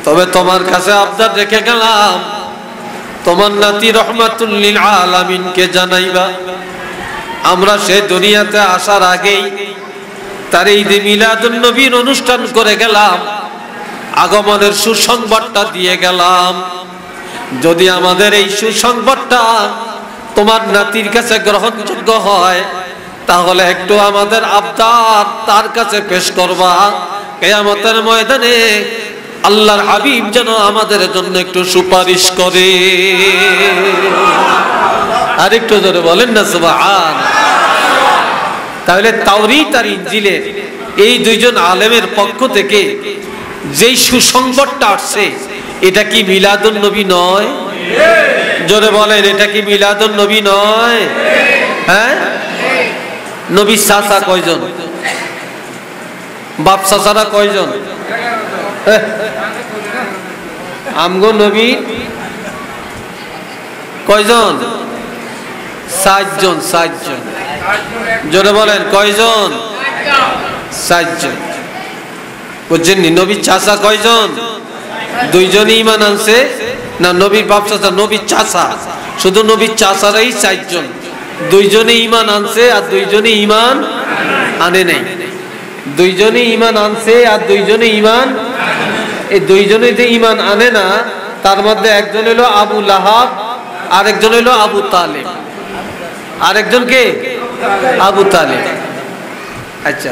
তবে তোমার কাছে আবদার রেখে গেলাম, তোমার নাতি রহমাতুল লিল আলামিনকে জানাইবা আমরা সে দুনিয়াতে আসার আগেই তার ঈদে মিলাদুন নবীর অনুষ্ঠান করে গেলাম, আগমনের সুসংবাদটা দিয়ে গেলাম। যদি আমাদের এই সুসংবাদটা তোমার নাতির কাছে গ্রহণযোগ্য হয়, তাহলে একটু আমাদের আবদার তার কাছে পেশ করবা। কিয়ামতের ময়দানে আল্লাহর হাবিব যেন আমাদের জন্য একটু সুপারিশ করে। আর একটু জোরে বলেন না সুবহান। তাহলে তাওরীত আর ইনজিলের এই দুইজন আলেমের পক্ষ থেকে যেই সুসংবাদটা আসছে, এটা কি মিলাদুন নবী নয়? জোরে বলেন, এটা কি মিলাদুন নবী নয়? হ্যাঁ, নবীর চাচা কয়জন? বাপ চাচারা কয়জন? আমগো নবী কয়জন? 7 জন। 7 জন। জোরে বলেন কয়জন? 7 জন। বুঝছেন? নবীর চাচা কয়জন? 2 জনই ঈমান আনছে না? নবীর বাপ চাচা, নবীর চাচা, শুধু নবীর চাচারাই 4 জন। 2 জনই ঈমান আনছে আর 2 জনই ঈমান আনে নাই। 2 জনই ঈমান আনছে আর 2 জনই ঈমান, এই 2 জনই যে ঈমান আনে না, তার মধ্যে একজন হলো আবু লাহাব, আরেকজন হলো আবু তালেব। আরেকজন কে? আবু তালেব। আচ্ছা,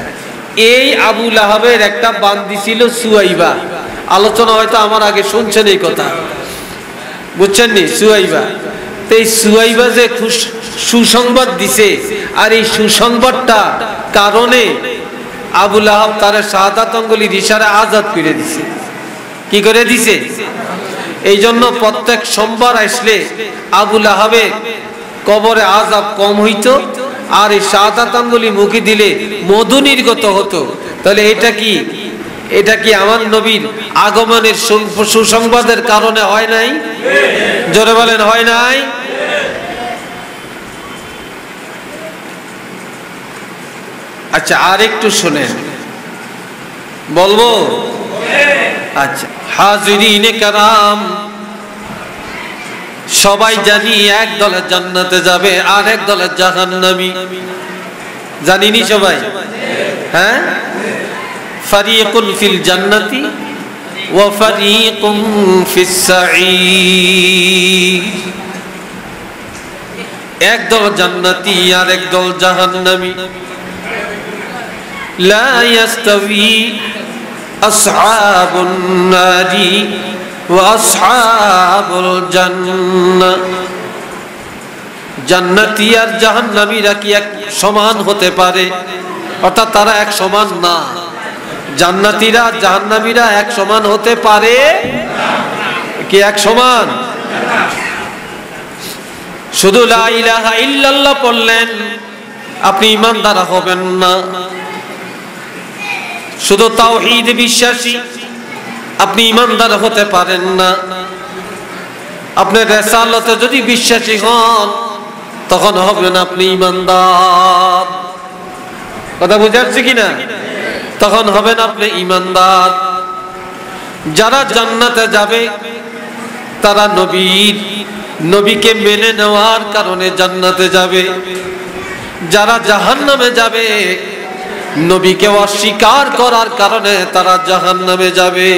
এই আবু লাহাবের একটা বান্দি ছিল সুয়াইবা। আলোচনা হয়তো আমার আগে শুনছেন এই কথা, বুঝছেন নি? সুয়াইবা। তো এই সুয়াইবা যে সুসংবাদ দিছে, আর এই সুসংবাদটা কারণে আবু লাহাব তার শাহাদাত অঙ্গুলির ইশারায় আজাদ করে দিছে। কি করে দিছে? এই জন্য প্রত্যেক সোমবার আসলে আবু লাহাবের কবরে আযাব কম হইতো, আর এই শাহাদাত আঙ্গুলি মুখে দিলে মধু নির্গত হতো। তাহলে এটা কি, এটা কি আমার নবীর আগমনের সুসংবাদের কারণে হয় নাই? জোরে বলেন, হয় নাই? আচ্ছা, আর একটু শুনেন, বলবো? আচ্ছা, হাজিরিনে কারাম, সবাই জানি এক দলের জান্নাতে যাবে আর এক দলের জাহান্নামী। জানিনি সবাই? হ্যাঁ, ফারিকুন ফিল জান্নাতি ওয়া ফারিকুন ফিস সাঈর। এক দল জান্নাতি আর এক দল জাহান্নামী। লা ইয়াস্তাবি আসহাবুন নারি ওয়া আসহাবুল জান্নাহ। জান্নাতি আর জাহান্নামীরা কি এক সমান হতে পারে? অর্থাৎ তারা এক সমান না। জান্নাতীরা জাহান্নামীরা এক সমান হতে পারে কি? এক সমান? শুধু লা ইলাহা ইল্লাল্লাহ পড়লেন আপনি ঈমানদার হবেন না। শুধু তাওহীদ বিশ্বাসী আপনি ঈমানদার হতে পারেন না। আপনি রিসালাতে যদি বিশ্বাসী হন, তখন হবেন আপনি ঈমানদার। কথা বুঝাচ্ছি কিনা? তখন হবেন আপনি ঈমানদার। যারা জান্নাতে যাবে তারা নবীকে মেনে নেওয়ার কারণে জান্নাতে যাবে। যারা জাহান্নামে যাবে নবীকে অস্বীকার করার কারণে তারা জাহান্নামে যাবে।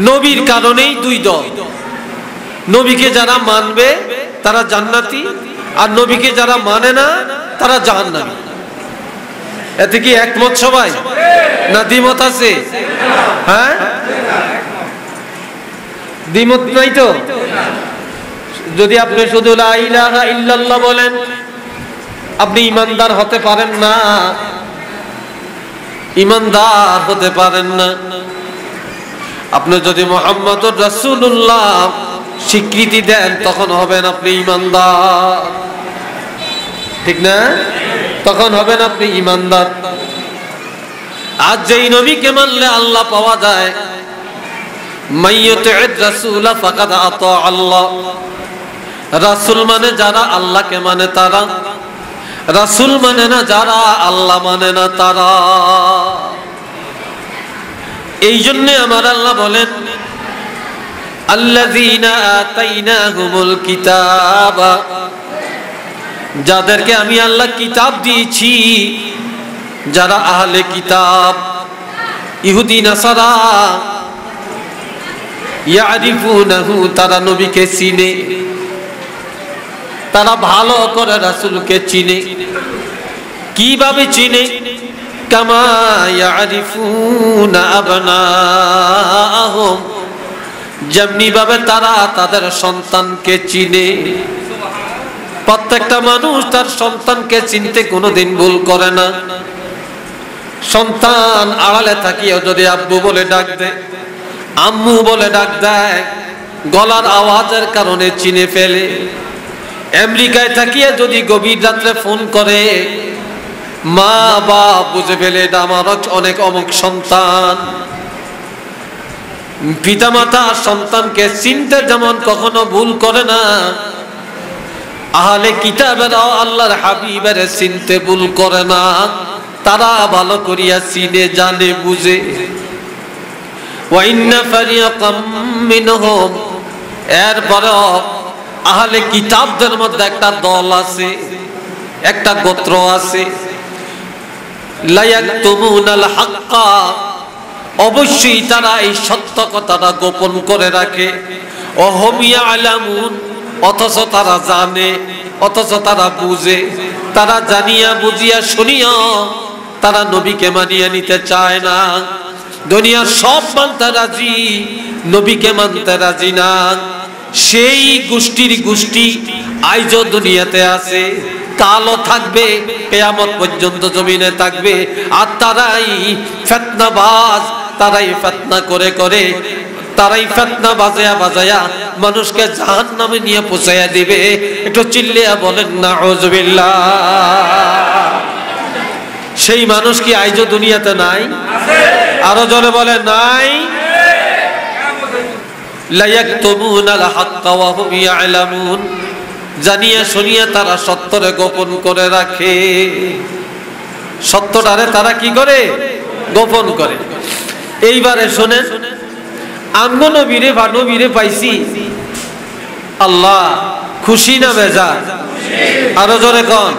নবীর কারণেই 2 দল। নবীকে যারা মানবে তারা জান্নাতি, আর নবীকে যারা মানে না তারা জাহান্নামী। এতে কি একমত সবাই, না দ্বিমত আছে? হ্যাঁ, দ্বিমত নাই তো? যদি আপনি শুধু লা ইলাহা ইল্লাল্লাহ বলেন, আপনি ঈমানদার হতে পারেন না। ঈমানদার হতে পারেন না। আপনি যদি মুহাম্মদুর রাসূলুল্লাহ স্বীকৃতি দেন, তখন হবেন আপনি ঈমানদার। ঠিক না? তখন হবেন আপনি ঈমানদার। আজ যেই নবীকে মানলে আল্লাহ পাওয়া যায়, মাইয়ুতি'র রাসূল ফাকাদ আতা আল্লাহ। রাসূল মানে যারা আল্লাহকে মানে তারা, রাসূল মানে না যারা, আল্লাহ মানে না তারা। এই জন্য আমার আল্লাহ বলেন আল্লাযীনা আতাইনাহুমুল কিতাবা, যাদেরকে আমি আল্লাহ কিতাব দিয়েছি, যারা আহলে কিতাব, ইহুদি নাসারা, ইয়ারিফুনাহু, তারা নবীকে চিনে, তারা ভালো করে রাসূলকে চিনে। কিভাবে চিনে? কামা ইয়ারিফুনা আবনাআহুম, যেমনি ভাবে তারা তাদের সন্তানকে চিনে। প্রত্যেকটা মানুষ তার সন্তানকে চিনতে কোনোদিন ভুল করে না। সন্তান আড়ালে থাকিও যদি আব্বু বলে ডাক দেয়, আম্মু বলে ডাক দেয়, গলার আওয়াজের কারণে চিনে ফেলে। আমেরিকায় থাকিয়ে যদি গভীর রাত্রে ফোন করে, মা বাপ বুঝে ফেলে এটা আমার অনেক অমুক সন্তান। পিতামাতা সন্তানকে চিনতে যেমন কখনো ভুল করে না, আহলে কিতাবেরাও আল্লাহর হাবিবের চিনতে ভুল করে না। তারা ভালো করিয়া চিনে, জানে, বুঝে। ওয়া ইন্না ফারিয়াকাম মিনহুম, এরপরেও আহলে কিতাবদের মধ্যে একটা দল আছে, একটা গোত্র আছে, লা ইয়াকতুমুনাল হাক্কা, অবশ্যই তারা এই সত্য কথাটা গোপন করে রাখে। ওয়াহুম ইয়ালামুন, অথচ তারা জানে, অথচ তারা বুঝে। তারা জানিয়া বুঝিয়া শুনিয়া তারা নবীকে মানিয়ে নিতে চায় না। দুনিয়ার সব মানতে রাজি, নবীকে মানতে রাজি না। সেই গোষ্ঠীর গোষ্ঠী আজও দুনিয়াতে আছে, কালও থাকবে, কিয়ামত পর্যন্ত জমিনে থাকবে। আর তারাই ফিতনাবাজ, তারাই ফিতনা করে করে, তারাই ফিতনা বাজায়া বাজায়া মানুষকে জাহান্নামে নিয়ে পৌঁছায়া দিবে। একটু চিল্লিয়া বলেন নাউযুবিল্লাহ। সেই মানুষ কি আজও দুনিয়াতে নাই? আরো জোরে বলে নাই। লা ইয়াকতুমুনাল হাক্কা ওয়া হুম ইয়ালামুন, জানিয়া শুনিয়া তারা সত্যরে গোপন করে রাখে। সত্যটারে তারা কি করে? গোপন করে। এইবারে শুনেন, আমগো নবীরে পাইছি, আল্লাহ খুশি না বেজার? আরো জোরে কোন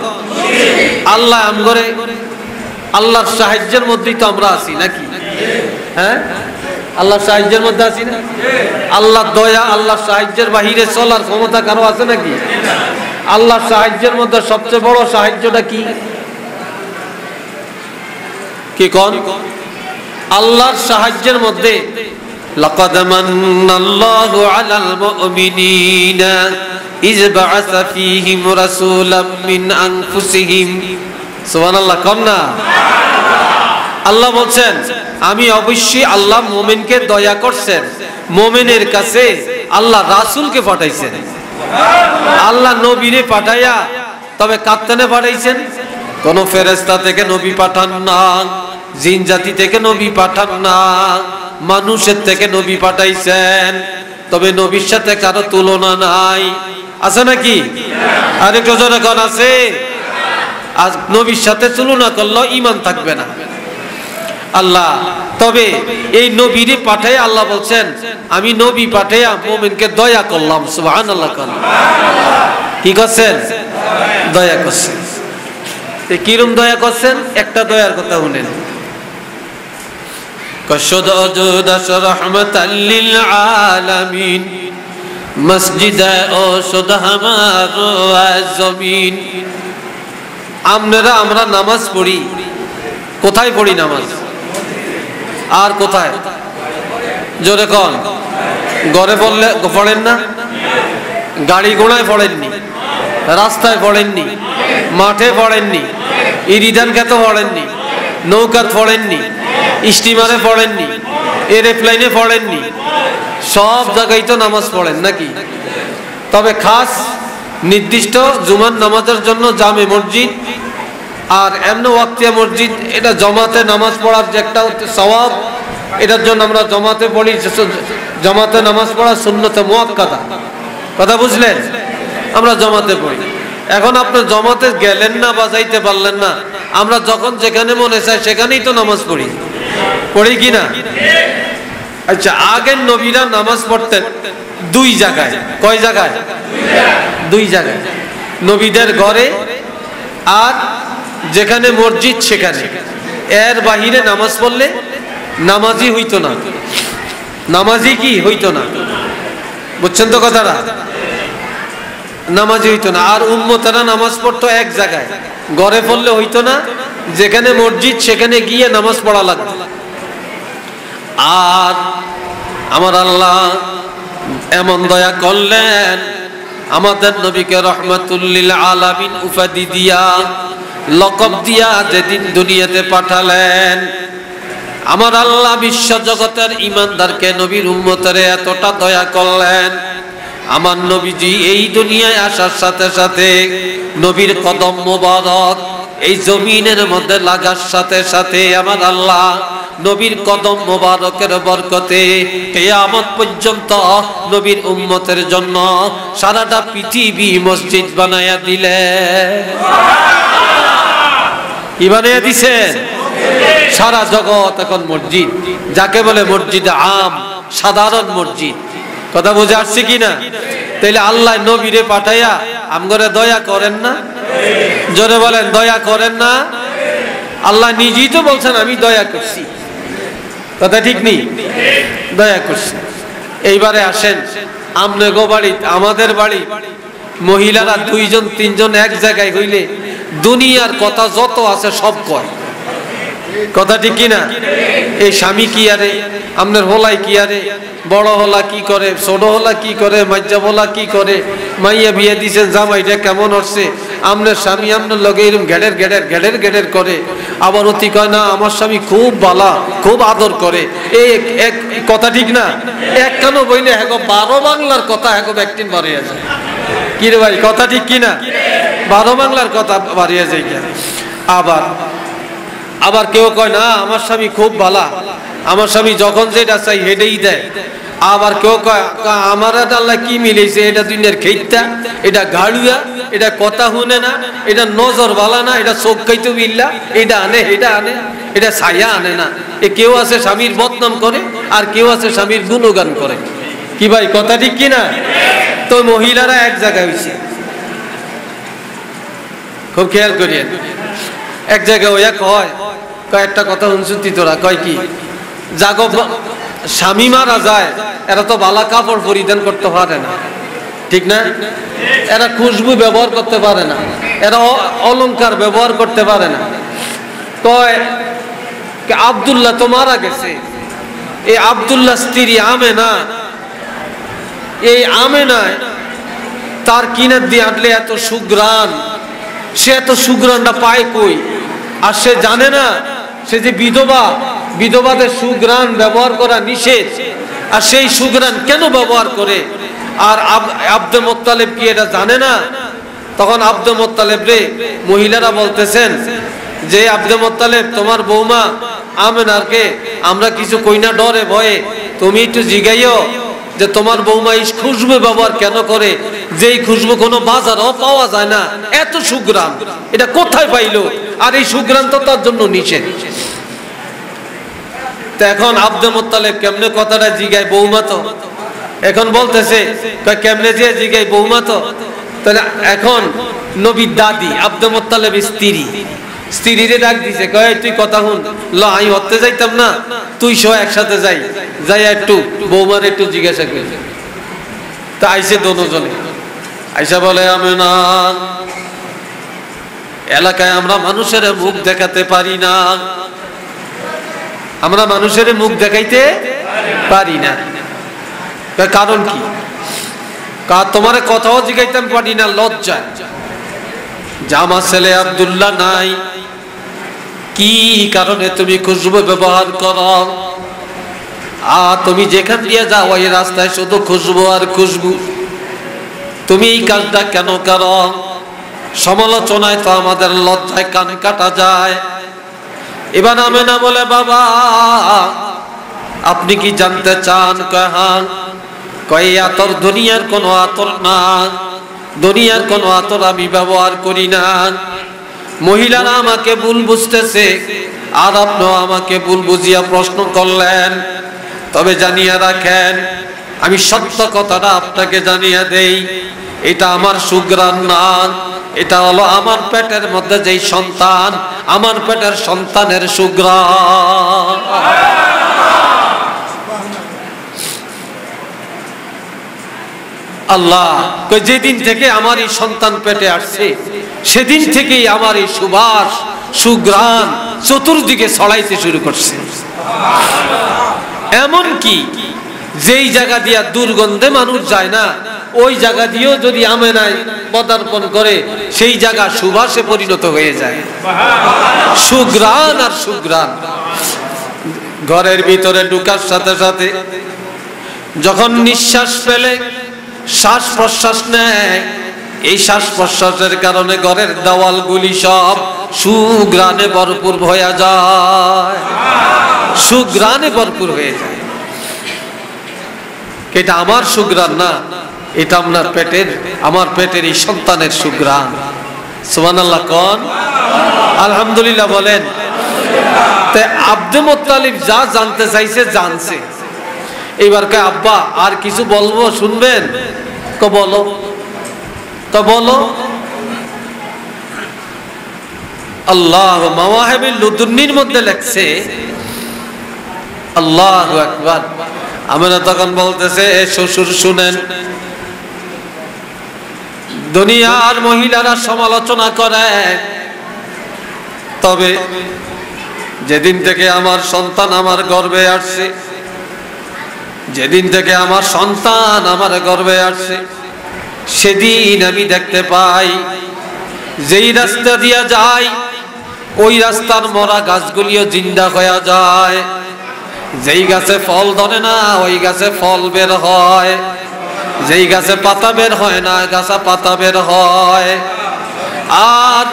আল্লাহ আমগরে, আল্লাহর সাহায্যের মধ্যেই তো আমরা আছি নাকি? হ্যাঁ, আল্লাহর সাহায্যের মধ্যে আছি না? আল্লাহর দয়া, আল্লাহর সাহায্যের বাহিরে চলার ক্ষমতা কারো আছে নাকি? আল্লাহর সাহায্যের মধ্যে সবচেয়ে বড় সাহায্যটা কি? কি কোন? আল্লাহর সাহায্যের মধ্যে লাকাদ মান্নাল্লাহু আলাল মুমিনিনা ইয বা'আসা ফীহিম রাসূলাম মিন আনফুসিহিম। সুবহানাল্লাহ, কোন না? আল্লাহ বলছেন আমি অবশ্যই, আল্লাহ মুমিনকে দয়া করছেন, মুমিনের কাছে আল্লাহ রাসূলকে পাঠাইছেন। আল্লাহ নবীরে পাঠাইয়া তবে কাত্তানে পাঠাইছেন। কোন ফেরেশতা থেকে নবী পাঠান না, জিন জাতি থেকে নবী পাঠান না, মানুষের থেকে নবী পাঠাইছেন। তবে নবীর সাথে কারো তুলনা নাই, আছে নাকি? আরেকটু জোরে কোন আছে? আজ নবীর সাথে তুলনা করলেও ঈমান থাকবে না। আল্লাহ তবে এই নবীরে পাঠাই আল্লাহ বলছেন আমি নবী পাঠাইয়া মুমিনকে দয়া করলাম। সুবহানাল্লাহ। কি করছেন? দয়া করছেন। কিরম দয়া করছেন? একটা দয়ার কথা শুনেন। কশদ অজুদাস রহমাতাল লিল আলামিন, মসজিদে ও শুদ হামার জমিন। আমরা নামাজ পড়ি, কোথায় পড়ি নামাজ? আর কোথায়? জোরে কোন? ঘরে পড়লে পড়েন না? গাড়ি ঘোড়ায় পড়েননি, রাস্তায় পড়েননি, মাঠে পড়েননি, ইরিদান খেতে পড়েননি, নৌকাত পড়েননি, স্টিমারে পড়েননি, এরোপ্লেনে পড়েননি, সব জায়গায় তো নামাজ পড়েন নাকি? তবে খাস নির্দিষ্ট জুমার নামাজের জন্য জামে মসজিদ আর এমন ওয়াক্তিয়া মসজিদ, এটা জমাতে নামাজ পড়ার যে একটা সওয়াব, এটার জন্য আমরা জমাতে পড়ি। জমাতে নামাজ পড়া সুন্নতে মুআক্কাদা, কথা বুঝলেন? আমরা জমাতে পড়ি। এখন আপনি জমাতে গেলেন না বা যাইতে পারলেন না, আমরা যখন যেখানে মনে চাই সেখানেই তো নামাজ পড়ি, পড়ি কি না? আচ্ছা, আগের নবীরা নামাজ পড়তেন দুই জায়গায়। কয় জায়গায়? দুই জায়গায়, নবীদের ঘরে আর যেখানে মসজিদ সেখানে। এর বাহিরে নামাজ পড়লে নামাজি হইতো না, নামাজি কি হইতো না, বুঝছেন তো কথাটা? নামাজি হইতো না। আর উম্মতেরা নামাজ পড়তো এক জায়গায়, ঘরে পড়লে হইতো না, যেখানে মসজিদ সেখানে গিয়ে নামাজ পড়া লাগতো। আর আমার আল্লাহ এমন দয়া করলেন, আমাদের নবীকে রহমাতুল লিল আলামিন উপাধি দিয়া, লকব দিয়া যেদিন দুনিয়াতে পাঠালেন, আমার আল্লাহ বিশ্ব জগতের ইমানদারকে, নবীর উম্মতরে এতটা দয়া করলেন, আমার নবীজি এই দুনিয়ায় আসার সাথে সাথে নবীর কদম মোবারক এই জমিনের মধ্যে লাগার সাথে সাথে আমার আল্লাহ নবীর কদম মোবারকের বরকতে কিয়ামত পর্যন্ত নবীর উম্মতের জন্য সারাটা পৃথিবী মসজিদ বানায়া দিলেন। কি বানায়া দিছেন? সারা জগৎ এখন মসজিদ, যাকে বলে মসজিদ আম, সাধারণ মসজিদ। কথা বুঝে আসছে কিনা? তাইলে আল্লাহ নবীরে পাঠাইয়া আমগরে দয়া করেন না? জোরে বলেন, দয়া করেন না? আল্লাহ নিজেই তো বলছেন আমি দয়া করছি, কথা ঠিক নেই? দয়া করছি। এইবারে আসেন আমনে গো বাড়ি, আমাদের বাড়ি মহিলারা দুইজন তিনজন এক জায়গায় হইলে দুনিয়ার কথা যত আছে সব কয়, কথা ঠিক কিনা? এই স্বামী কি আরে, আপনার হোলাই কি আরে, বড় হলা কি করে, ছোট হলা কি করে, মাজ্জা হলা কি করে, মাইয়া বিয়ে দিছেন জামাইটা কেমন হচ্ছে, আপনার স্বামী আপনার লগে এরকম ঘেড়ের ঘেড়ের ঘেড়ের ঘেড়ের করে, আবার অতি কয় না আমার স্বামী খুব বালা, খুব আদর করে। এই এক কথা ঠিক না? এক কেন বইলে হ্যাঁ 12 বাংলার কথা হ্যাঁ একদিন বাড়িয়ে যায়। কি রে ভাই, কথা ঠিক কিনা? 12 বাংলার কথা বাড়িয়ে যায়। আবার কেউ কয় না আমার স্বামী খুব ভালা, আমার স্বামী যখন যেটা চাই হেঁটেই দেয়। আবার কেউ কয় আমার আল্লাহ কি মিলেছে, এটা দুনিয়ার খেইতা, এটা গাড়ুয়া, এটা কথা শুনে না, এটা নজর ভালা না, এটা চোখ খাইতে বিল্লা, এটা আনে এটা আনে, এটা ছায়া আনে না। এ কেউ আছে স্বামীর বদনাম করে, আর কেউ আছে স্বামীর গুণগান করে। কি ভাই, কথা ঠিক কিনা? তো মহিলারা এক জায়গায় হয়েছে, খুব খেয়াল করিয়েন। এক জায়গায় ওয়া কয় কয়েকটা কথা শুনছি তোরা, কয় কি জাগো স্বামী মারা যায়, এরা তো বালা কাপড় পরিধান করতে পারে না, ঠিক না? এরা খুশবু ব্যবহার করতে পারে না, এরা অলংকার ব্যবহার করতে পারে না। কয় আব্দুল্লাহ তো মারা গেছে, এই আব্দুল্লাহ স্ত্রী আমেনা, এই আমেনায় তার কিনার দিয়ে আটলে এত সুগ্রাণ, সে এত সুগ্রাণটা পায় কই? আর সে জানে না সে যে বিধবা, বিধবাদের সুগ্রাণ ব্যবহার করা নিষেধ, আর সেই সুগ্রাণ কেন ব্যবহার করে? আর আব্দে মোত্তালেব কি এটা জানে না? তখন আব্দে মোত্তালেব রে মহিলারা বলতেছেন যে আব্দে মোত্তালেব তোমার বৌমা আমেনারকে আমরা কিছু কই না ডরে ভয়ে, তুমি একটু জিগাইও যে তোমার বৌমা এই খুশবু ব্যবহার কেন করে, যেই খুশবু কোনো বাজারও পাওয়া যায় না, এত সুগ্রাণ এটা কোথায় পাইলো? আর এই সুগ্রাণ তো তার জন্য নিষেধ। তো এখন আব্দে মোত্তালেব কেমনে কথাটা জিগায়, বৌমা তো এখন বলতেছে কেমনে যে জিগায় বৌমা তো। তাহলে এখন নবীর দাদি আব্দে মোত্তালেব স্ত্রীরে ডাক দিছে, কয় তুই কথা হুন, ল আমি হতে যাইতাম না, তুই সহ একসাথে যাই, যাই একটু বৌমার একটু জিজ্ঞাসা করি। তা আইসে দোনোজনে, আইসা বলে আমেনা এলাকায় আমরা মানুষের মুখ দেখাতে পারি না, আমরা মানুষের মুখ দেখাইতে পারি না। কারণ কি? তোমার কথাও জিগাইতাম পারি না লজ্জায়, জামা ছেলে আব্দুল্লাহ নাই, কি কারণে তুমি খুশবু ব্যবহার করো? তুমি যেখান দিয়ে যাও এই রাস্তায় শুধু খুশবু আর খুশবু, তুমি এই কাজটা কেন করো? সমালোচনায় তো আমাদের লজ্জায় কান কাটা যায়। এবার আমেনা বলে বাবা আপনি কি জানতে চান? কয় আতর দুনিয়ার কোনো আতর না, দুনিয়ার কোনো আতর আমি ব্যবহার করি না। মহিলারা আমাকে ভুল বুঝতেছে, আর আপনিও আমাকে ভুল বুঝিয়া প্রশ্ন করলেন। তবে জানিয়ে রাখেন, আমি সত্য কথাটা আপনাকে জানিয়ে দেই, এটা আমার সুঘ্রাণ না, এটা হলো আমার পেটের মধ্যে যেই সন্তান, আমার পেটের সন্তানের সুঘ্রাণ। আল্লাহ কই, যেদিন থেকে আমার এই সন্তান পেটে আসছে সেদিন থেকেই আমার এই সুবাস সুঘ্রাণ চতুর্দিকে ছড়াইতে শুরু করছে। এমন কি যেই জায়গা দিয়া দুর্গন্ধে মানুষ যায় না, ওই জায়গা দিয়েও যদি আমেনায় পদার্পণ করে সেই জায়গা সুবাসে পরিণত হয়ে যায়। সুঘ্রাণ আর সুঘ্রাণ। ঘরের ভিতরে ঢুকার সাথে সাথে যখন নিঃশ্বাস ফেলে, শ্বাস প্রশ্বাস নেয়, এই শ্বাস প্রশ্বাসের কারণে ঘরের দেওয়ালগুলি সব সুঘ্রাণে ভরপুর হয়ে যায়, সুঘ্রাণে ভরপুর হয়ে যায়। এটা আমার সুঘ্রাণ না, এটা আপনার পেটের, আমার পেটের এই সন্তানের সুঘ্রাণ। সুবহানাল্লাহ কোন, আলহামদুলিল্লাহ বলেন। তাই আব্দুল মুত্তালিব যা জানতে চাইছে জানছে। এইবার কে আব্বা আর কিছু বলবো, শুনবেন? তো বলো, তো বলো। আল্লাহ মাওয়াহিবুল লুদুন্নির মধ্যে লেখছে, আল্লাহু আকবার। আমরা তখন বলতেছে, শ্বশুর শুনেন, দুনিয়ার মহিলারা সমালোচনা করে, তবে যেদিন থেকে আমার সন্তান আমার গর্ভে আসছে, যেদিন থেকে আমার সন্তান আমার গর্ভে আসছে, সেদিন আমি দেখতে পাই যেই রাস্তা দিয়া যায় ওই রাস্তার মরা গাছগুলিও জিন্দা হয়ে যায়। যেই গাছে ফল ধরে না ওই গাছে ফল বের হয়, যেই গাছে পাতা বের হয় না গাছে পাতা বের হয়। আর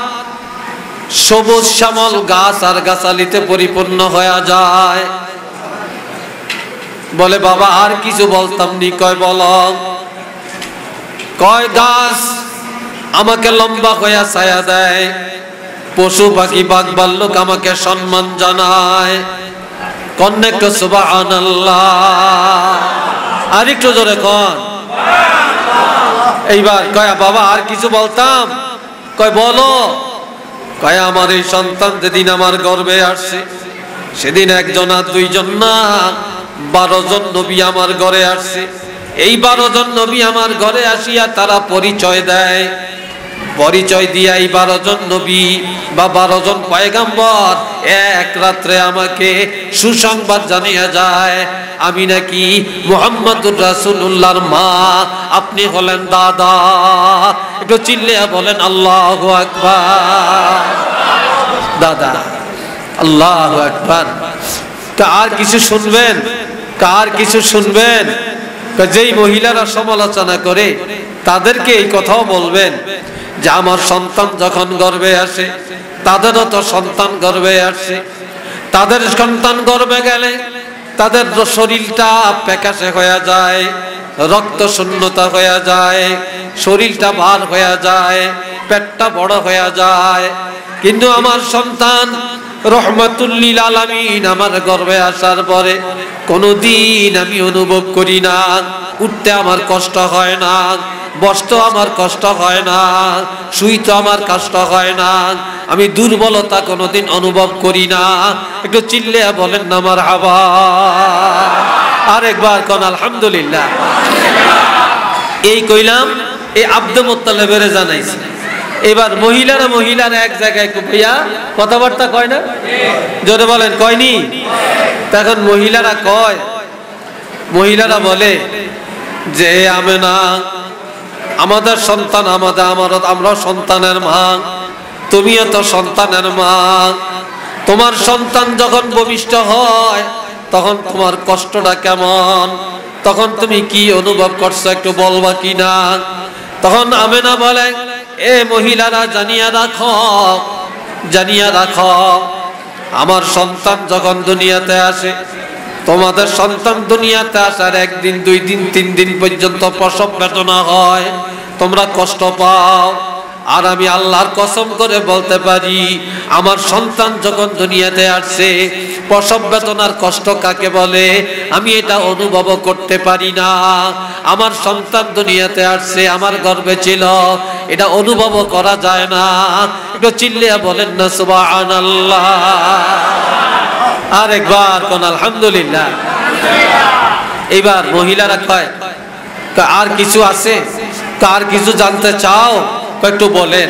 সবুজ শ্যামল গাছ আর গাছালিতে পরিপূর্ণ হয়ে যায়। বলে বাবা আর কিছু বলতাম নি। কয় বল। কয় গাছ আমাকে লম্বা হয়ে ছায়া দেয়, পশু পাখি বাঘ ভাল্লুক আমাকে সম্মান জানায়। কন্যা একটু সুবহানাল্লাহ, আর একটু জোরে কন। এইবার কয় বাবা আর কিছু বলতাম। কয় বলো। কয় আমার এই সন্তান যেদিন আমার গর্ভে আসছে সেদিন একজন আর দুইজন না 12 জন নবী আমার ঘরে আসছে। এই 12 জন নবী আমার ঘরে আসিয়া তারা পরিচয় দেয়। পরিচয় দিয়া এই 12 জন নবী বা 12 জন পয়গম্বর এক রাত্রে আমাকে সুসংবাদ জানিয়ে যায়, আমি নাকি মুহাম্মদুর রাসূলুল্লাহর মা, আপনি হলেন দাদা। একটু চিল্লিয়া বলেন আল্লাহু আকবার। দাদা, আল্লাহু আকবার। কার কিছু শুনবেন? কার কিছু শুনবেন? যেই মহিলারা সমালোচনা করে তাদেরকে এই কথাও বলবেন যে আমার সন্তান যখন গর্ভে আসে, তাদেরও তো সন্তান গর্ভে আসে, তাদের সন্তান গর্ভে গেলে তাদের শরীরটা প্যাকাশে হয়ে যায়, রক্ত শূন্যতা হয়ে যায়, শরীরটা ভার হয়ে যায়, পেটটা বড় হয়ে যায়। কিন্তু আমার সন্তান রহমাতুল লিল আলামিন আমার গর্ভে আসার পরে কোনদিন আমি অনুভব করি না, উঠতে আমার কষ্ট হয় না, বসতে আমার কষ্ট হয় না, শুইতে আমার কষ্ট হয় না, আমি দুর্বলতা কোনোদিন অনুভব করি না। একটু চিল্লিয়া বলেন না মারহাবা। আরেকবার কোন আলহামদুলিল্লাহ। এই কইলাম, এই আব্দুল মুত্তালিবের জানাইছে। এবার মহিলারা এক জায়গায় ভাইয়া কথাবার্তা কয় না, জোরে বলেন কয়নি? তখন মহিলারা কয়, মহিলারা বলে যে আমেনা আমাদের সন্তান, আমরা সন্তানের মা, তুমিও তো সন্তানের মা। তোমার সন্তান যখন ভূমিষ্ঠ হয় তখন তোমার কষ্টটা কেমন, তখন তুমি কি অনুভব করছো একটু বলবা কিনা? তখন আমেনা বলে, এ মহিলারা জানিয়া রাখো, জানিয়া রাখো, আমার সন্তান যখন দুনিয়াতে আসে, তোমাদের সন্তান দুনিয়াতে আসার 1 দিন 2 দিন 3 দিন পর্যন্ত প্রসব বেদনা হয়। তোমরা কষ্ট পাও। আর আমি আল্লাহর কসম করে বলতে পারি, আমার সন্তান যখন দুনিয়াতে আসছে, প্রসব বেদনার কষ্ট কাকে বলে আমি এটা অনুভব করতে পারি না। আমার সন্তান দুনিয়াতে আসছে, আমার গর্ভে ছিল, এটা অনুভব করা যায় না। একটু চিল্লিয়া বলেন না সুবহানাল্লাহ। আরেকবার কোন আলহামদুলিল্লাহ। এবার মহিলারা কয় আর কিছু আছে, কার কিছু জানতে চাও, একটু বলেন,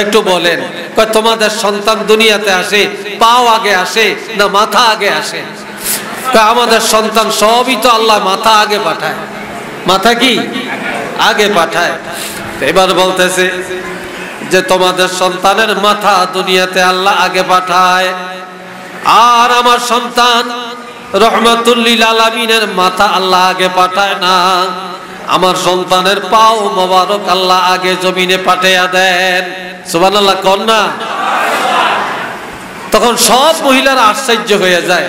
একটু বলেন। তোমাদের সন্তান দুনিয়াতে আসে পাও আগে আসে না মাথা আগে আসে? আমাদের সন্তান সবই তো আল্লাহ মাথা আগে পাঠায়। মাথা কি আগে পাঠায়? এবার বলতেছে যে তোমাদের সন্তানের মাথা দুনিয়াতে আল্লাহ আগে পাঠায়, আর আমার সন্তান রহমাতুল লিল আলামিনের মাথা আল্লাহ আগে পাঠায় না। আমার সন্তানের পাও মোবারক আল্লাহ আগে জমিনে পাঠিয়ে দেন। সুবহানাল্লাহ কোন না? তখন সব মহিলারা আশ্চর্য হয়ে যায়।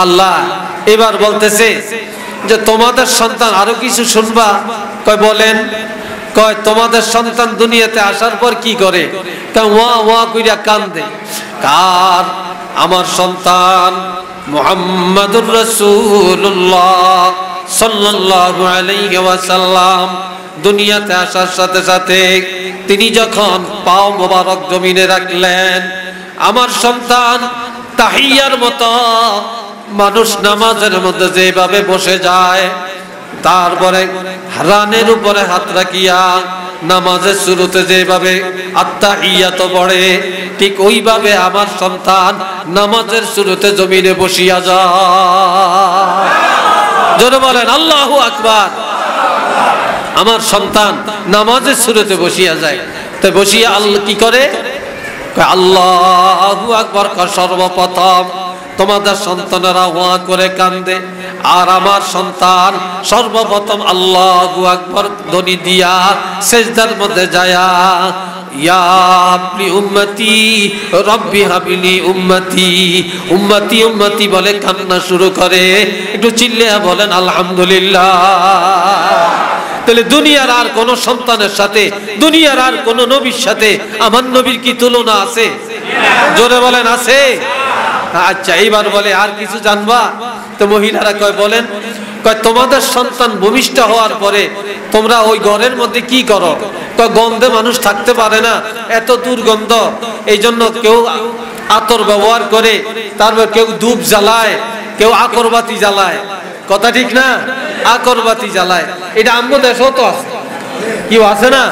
আল্লাহ এবার বলতেছে যে তোমাদের সন্তান আরো কিছু শুনবা? কয় বলেন। কয় তোমাদের সন্তান দুনিয়াতে আসার পর কি করে? ওয়া ওয়া কইরা কান্দে। কার? আমার সন্তান মুহাম্মাদুর রাসূলুল্লাহ সাল্লাল্লাহু আলাইহি ওয়াসাল্লাম দুনিয়াতে আসার সাথে সাথে তিনি যখন পাও মোবারক জমিনে রাখলেন, আমার সন্তান তাহিয়ার মতো মানুষ নামাজের মধ্যে যেভাবে বসে যায়, তারপরে রানের উপরে হাত রাখিয়া নামাজের শুরুতে যেভাবে আত্তাহিয়াত পড়ে, ঠিক ওইভাবে আমার সন্তান নামাজের শুরুতে জমিনে বসিয়া যায়। জোরে বলেন আল্লাহু আকবার। আমার সন্তান নামাজের শুরুতে বসিয়া যায়। তাই বসিয়া আল্লাহ কি করে? আল্লাহু আকবার। সর্বপ্রথম তোমাদের সন্তানেরা ওয়া করে কান্দে, আর আমার সন্তান সর্বপ্রথম আল্লাহু আকবার ধ্বনি দিয়া সিজদার মধ্যে যায়া ইয়া আপনি উম্মতি রব্বি হাবিলি উম্মতি উম্মতি উম্মতি বলে কান্না শুরু করে। একটু চিল্লিয়া বলেন আলহামদুলিল্লাহ। তাহলে দুনিয়ার আর কোন সন্তানের সাথে, দুনিয়ার আর কোন নবীর সাথে আমার নবীর কি তুলনা আছে? জোরে বলেন আছে? আচ্ছা এইবার বলে আর কিছু জানবা? তো মহিলারা কয় বলেন। কয় তোমাদের সন্তান ভূমিষ্ঠ হওয়ার পরে তোমরা ওই ঘরের মধ্যে কি করো? কয় গন্ধে মানুষ থাকতে পারে না, এত দুর্গন্ধ, এই জন্য কেউ আতর ব্যবহার করে, তারপর কেউ ধূপ জ্বালায়, কেউ আকরবাতি জ্বালায়। কথা ঠিক না? আকরবাতি জ্বালায়। এটা আমাদের দেশেও তো আছে, কেউ আছে না?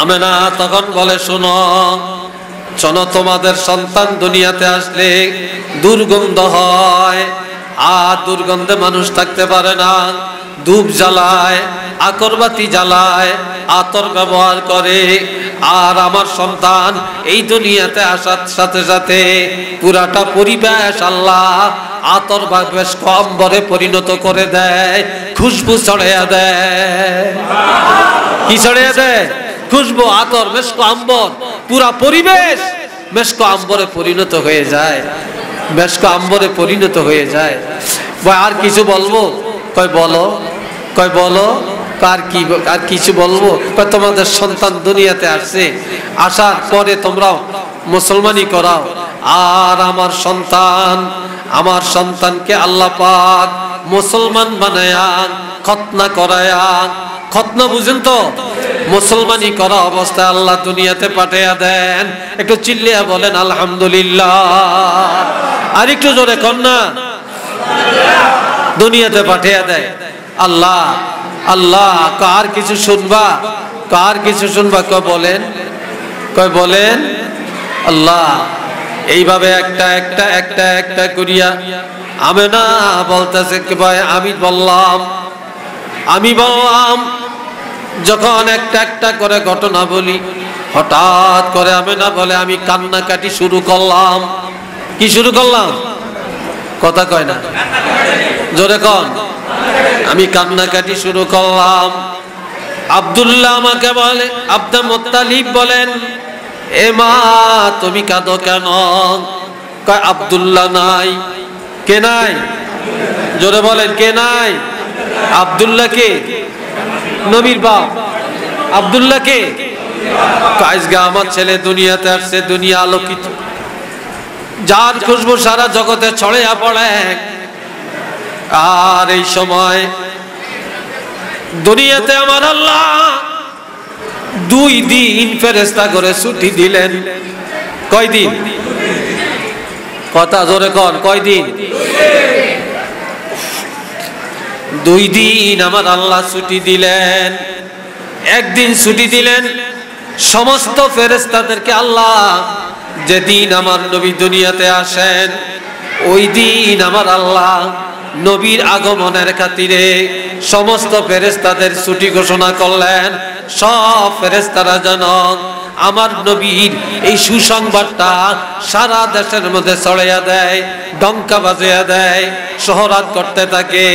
আমেনা তখন বলে শোনো শোনো, তোমাদের সন্তান দুনিয়াতে আসলে দুর্গন্ধ হয়, আর দুর্গন্ধে মানুষ থাকতে পারে না। ধূপ জ্বালায়, আকরবাতি জ্বালায়, আতর ব্যবহার করে, আর আমার সন্তান এই দুনিয়াতে আসার সাথে সাথে পুরাটা পরিবেশ আল্লাহ আতর বা বেশ কম্বরে পরিণত করে দেয়, খুশবু ছড়াইয়া দেয়। কি ছড়াইয়া দেয়? খুশবু, আতর, মেশক আম্বর, পুরা পরিবেশ মেশক আম্বরে পরিণত হয়ে যায়, মেশক আম্বরে পরিণত হয়ে যায়। আর কিছু বলবো? কয় বলো। কয় বলো। আর কিছু বলবো? কয় তোমাদের সন্তান দুনিয়াতে আসছে, আসার পরে তোমরাও মুসলমানি করাও, আর আমার সন্তানকে আল্লাহ পাক মুসলমান বানায়া খতনা করায়া, খতনা বুঝেন তো? মুসলমানি করা অবস্থায় আল্লাহ দুনিয়াতে পাঠিয়ে দেন। একটু চিল্লিয়া বলেন আলহামদুলিল্লাহ। আর একটু জোরে কন্যা। দুনিয়াতে পাঠিয়ে দেয় আল্লাহ। আল্লাহ কার কিছু শুনবা? কার কিছু শুনবা? কয় বলেন। কয় বলেন আল্লাহ। এইভাবে একটা একটা একটা একটা করিয়া আমেনা বলতেছে ভাই আমি বললাম যখন একটা একটা করে ঘটনা বলি, হঠাৎ করে আমেনা বলে আমি কান্নাকাটি শুরু করলাম। কি শুরু করলাম? কথা কয় না, জোরে কন। আমি কান্নাকাটি শুরু করলাম। আব্দুল্লাহ আমাকে বলে, আব্দুল মুত্তালিব বলেন, এ মা তুমি কাঁদো কেন? কয় আব্দুল্লাহ নাই। কে নাই? জোরে বলেন কে নাই? আব্দুল্লাহ কে? নবীর বাপ। আব্দুল্লাহকে আজকে আমার ছেলে দুনিয়াতে আসছে, দুনিয়া আলোকিত, যার খুশবু সারা জগতে ছড়িয়ে পড়ে। আর এই সময় দুনিয়াতে আমার আল্লাহ 2 দিন ফেরেশতা করে ছুটি দিলেন। কয়দিন? কথা জোরে কর, কয়দিন? 2 দিন আমার আল্লাহ ছুটি দিলেন। একদিন ছুটি দিলেন সমস্ত ফেরেশতাদেরকে। আল্লাহ যেদিন আমার নবী দুনিয়াতে আসেন ওই দিন আমার আল্লাহ নবীর আগমনের খাতিরে সমস্ত ফেরেশতাদের ছুটি ঘোষণা করলেন। সব ফেরেশতারা যেন আমার নবীর এই সুসংবাদটা সারা দেশের মধ্যে ছড়াইয়া দেয়, ডঙ্কা বাজিয়ে দেয়, শহরাত করতে থাকে।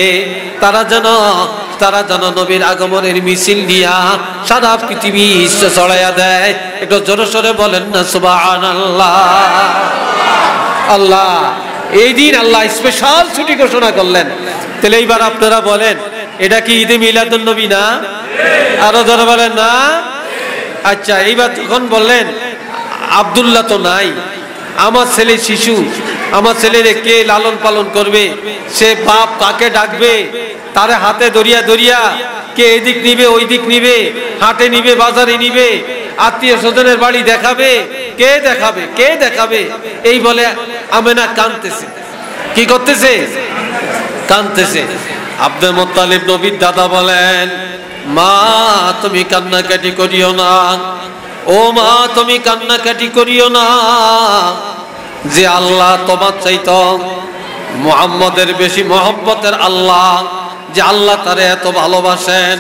তারা যেন নবীর আগমনের মিছিল নিয়া সারা পৃথিবী ছড়াইয়া দেয়। একটু জোরে সোরে বলেন না সুবহানাল্লাহ। আল্লাহ এই দিন আল্লাহ স্পেশাল ছুটি ঘোষণা করলেন। তাহলে এইবার আপনারা বলেন এটা কি ঈদে মিলাদুন নবী না? আরো জোরে বলেন না? আচ্ছা, এইবার যখন বললেন আব্দুল্লাহ তো নাই, আমার ছেলে শিশু, আমার ছেলেরে কে লালন পালন করবে? সে বাপ কাকে ডাকবে? তারে হাতে দরিয়া দরিয়া কে এদিক নিবে ওই দিক নিবে, হাটে নিবে বাজারে নিবে, আত্মীয় স্বজনের বাড়ি দেখাবে, কে দেখাবে? কে দেখাবে? এই বলে আমেনা কাঁদতেছে। কি করতেছে? কাঁদতেছে। আব্দুল মুত্তালিব নবীর দাদা বলেন, মা তুমি কান্নাকাটি করিও না, ও মা তুমি কান্নাকাটি করিও না। যে আল্লাহ তোমার চাইতো মুহাম্মদের বেশি মহব্বতের আল্লাহ, যে আল্লাহ তারে এত ভালোবাসেন,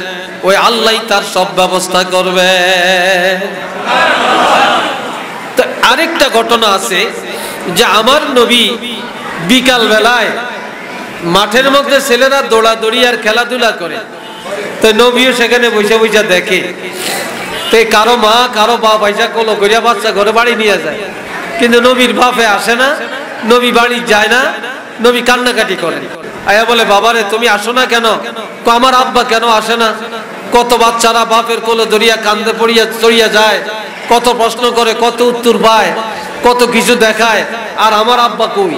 ওই আল্লাহই তার সব ব্যবস্থা করবে। তো আরেকটা ঘটনা আছে যে আমার নবী বিকাল বেলায় মাঠের মধ্যে ছেলেরা দৌড়াদৌড়ি আর খেলাধুলা করে, তো নবীও সেখানে বসে বসে দেখে। তো কারো মা কারো বাপ পয়সা কোলো করিয়া বাচ্চা ঘরে বাড়ি নিয়ে যায়, কিন্তু নবীর বাপে আসে না, নবী বাড়ি যায় না, নবী কান্নাকাটি করেন। আয়া বলে, বাবারে তুমি আসো না কেন? আমার আব্বা কেন আসে না? কত বাচ্চারা বাপের কোলে ধরিয়া কান্দে পড়িয়া চড়িয়া যায়, কত প্রশ্ন করে, কত উত্তর পায়, কত কিছু দেখায়, আর আমার আব্বা কই?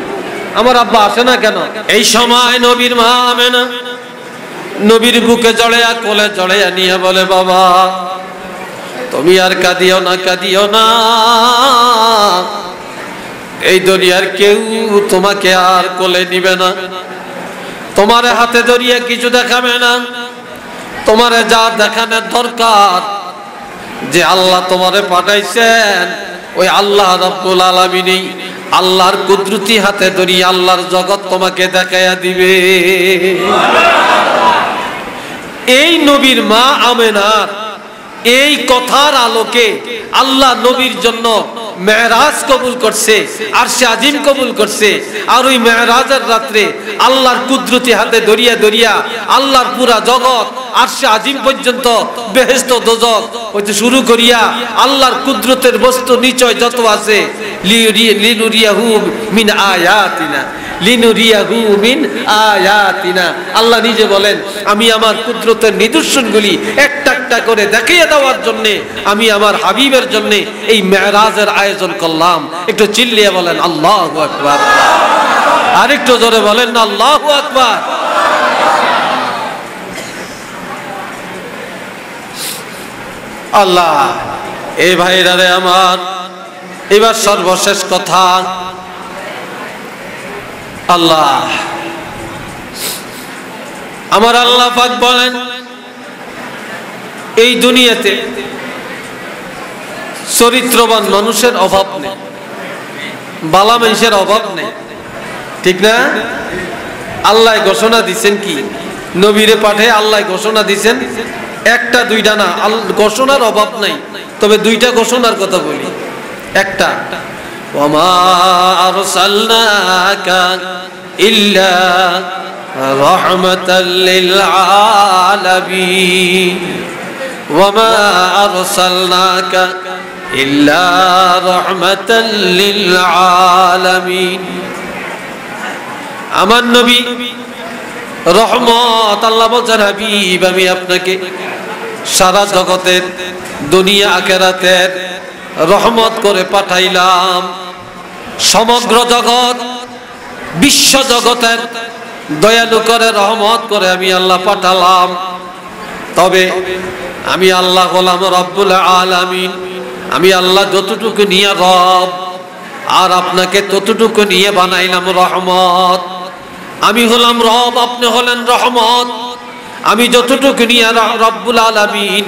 আমার আব্বা আসে না কেন? এই সময় নবীর মা আমেনা নবীর বুকে জড়াইয়া কোলে জড়াইয়া নিয়ে বলে, বাবা তুমি আর কাঁদিও না, কাঁদিও না। এই দুনিয়ার কেউ তোমাকে আর কোলে নিবে না, তোমার হাতে ধরিয়ে কিছু দেখাবে না। তোমারে যা দেখানোর দরকার, যে আল্লাহ তোমারে পাঠাইছেন ওই আল্লাহ রাব্বুল আলামিনই আল্লাহর কুদরতি হাতে ধরিয়ে আল্লাহর জগৎ তোমাকে দেখাইয়া দিবে। এই নবীর মা আমেনার এই কথার আলোকে আল্লাহ নবীর জন্য মেরাজ কবুল করছে, আরশে আজিম কবুল করছে। আর ওই মেরাজের রাত্রে আল্লাহর কুদরতি হাতে ধরিয়া ধরিয়া আল্লাহর পুরা জগৎ আরশে আজিম পর্যন্ত, বেহেশত দোজখ হইতে শুরু করিয়া আল্লাহর কুদরতের বস্তু নিচয় যত আছে, লিনুরিয়াহু মিন আয়াতিনা, লিনুরিয়াহু মিন আয়াতিনা। আল্লাহ নিজে বলেন, আমি আমার কুদরতের নিদর্শনগুলি একটা একটা করে দেখিয়ে দেওয়ার জন্য আমি আমার হাবিবের জন্য এই মেরাজের আয়োজন করলাম। একটু চিল্লিয়ে বলেন আল্লাহু আকবার। আরেকটু জোরে বলেন না আল্লাহু আকবার। আল্লাহ এই ভাইরা রে আমার, এবার সর্বশেষ কথা। আল্লাহ আমার আল্লাহ পাক বলেন, এই দুনিয়াতে চরিত্রবান মানুষের অভাব নেই, বালা মানুষের অভাব নেই, ঠিক না? আল্লাহ ঘোষণা দিচ্ছেন কি? নবীরে পাঠে আল্লাহ ঘোষণা দিচ্ছেন, একটা দুইটা না, ঘোষণার অভাব নাই। তবে দুইটা ঘোষণার কথা বলি। একটা, ওয়ামা আরসালনাকা ইল্লা রাহমাতাল লিল আলামিন, ওয়ামা আরসালনাকা ইল্লা রাহমাতাল লিল আলামিন। আমার নবী রহমত। আল্লাহ বলেন, হাবিব আমি আপনাকে সারা জগতের দুনিয়া আখিরাতের রহমত করে পাঠাইলাম। সমগ্র জগৎ বিশ্ব জগতের দয়ালু করে রহমত করে আমি আল্লাহ পাঠালাম। তবে আমি আল্লাহ হলাম রব্বুল আলামিন। আমি আল্লাহ যতটুকু নিয়ে রব, আর আপনাকে ততটুকু নিয়ে বানাইলাম রহমত। আমি হলাম রব, আপনি হলেন রহমত। আমি যতটুকু নিয়ে রব্বুল আলামিন,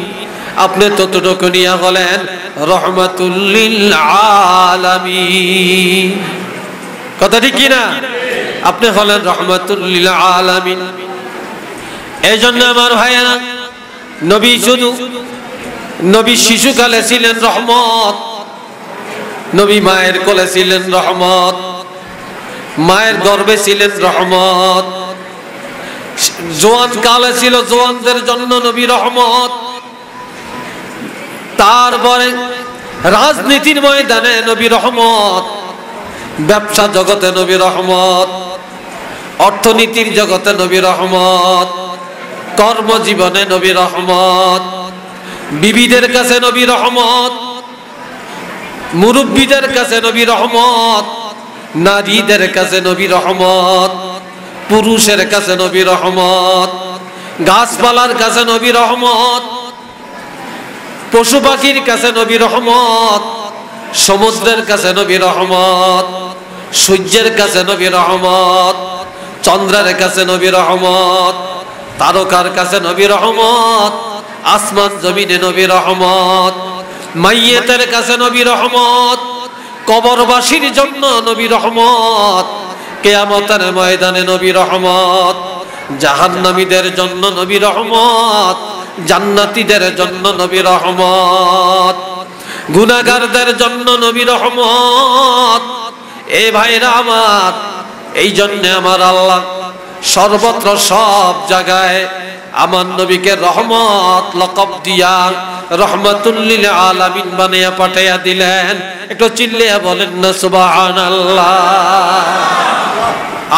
আপনি ততটুকু নিয়ে হলেন রহমাতুল লিল আলামিন। কথা ঠিক কিনা? আপনি হলেন রহমাতুল লিল আলামিন। এই জন্য আমার ভাইয়েরা, নবী শুধু নবী শিশুকালে ছিলেন রহমত, নবী মায়ের কোলে ছিলেন রহমত, মায়ের গর্ভে ছিলেন রহমত, জোয়ান কালে ছিল জোয়ানদের জন্য নবী রহমত, তারপরে রাজনীতির ময়দানে নবী রহমত, ব্যবসা জগতে নবী রহমত, অর্থনীতির জগতে নবী রহমত, কর্মজীবনে নবী রহমত, বিবিদের কাছে নবী রহমত, মুরব্বীদের কাছে নবী রহমত, নারীদের কাছে নবী রহমত, পুরুষের কাছে নবী রহমত, গাছপালার কাছে নবী রহমত, পশু পাখির কাছে নবী রহমত, সমুদ্রের কাছে নবী রহমত, সূর্যের কাছে নবী রহমত, চন্দ্রের কাছে নবী রহমত, তারকার কাছে নবী রহমত, আসমান জমিনে নবী রহমত, মাইয়েতের কাছে নবী রহমত, কবরবাসীর জন্য নবী রহমত, কিয়ামতের ময়দানে নবী রহমত, জাহান্নামীদের জন্য নবী রহমত, জান্নাতীদের জন্য নবী রহমত, গুনাহগারদের জন্য নবী রহমত। এ ভাইরা আমার, এই জন্য আমার আল্লাহ সর্বত্র সব জায়গায় আমার নবীকে রহমত লকব দিয়া রহমাতুল লিল আলামিন বানিয়ে পাঠাইয়া দিলেন। একটু চিল্লিয়া বলেন না সুবহানাল্লাহ।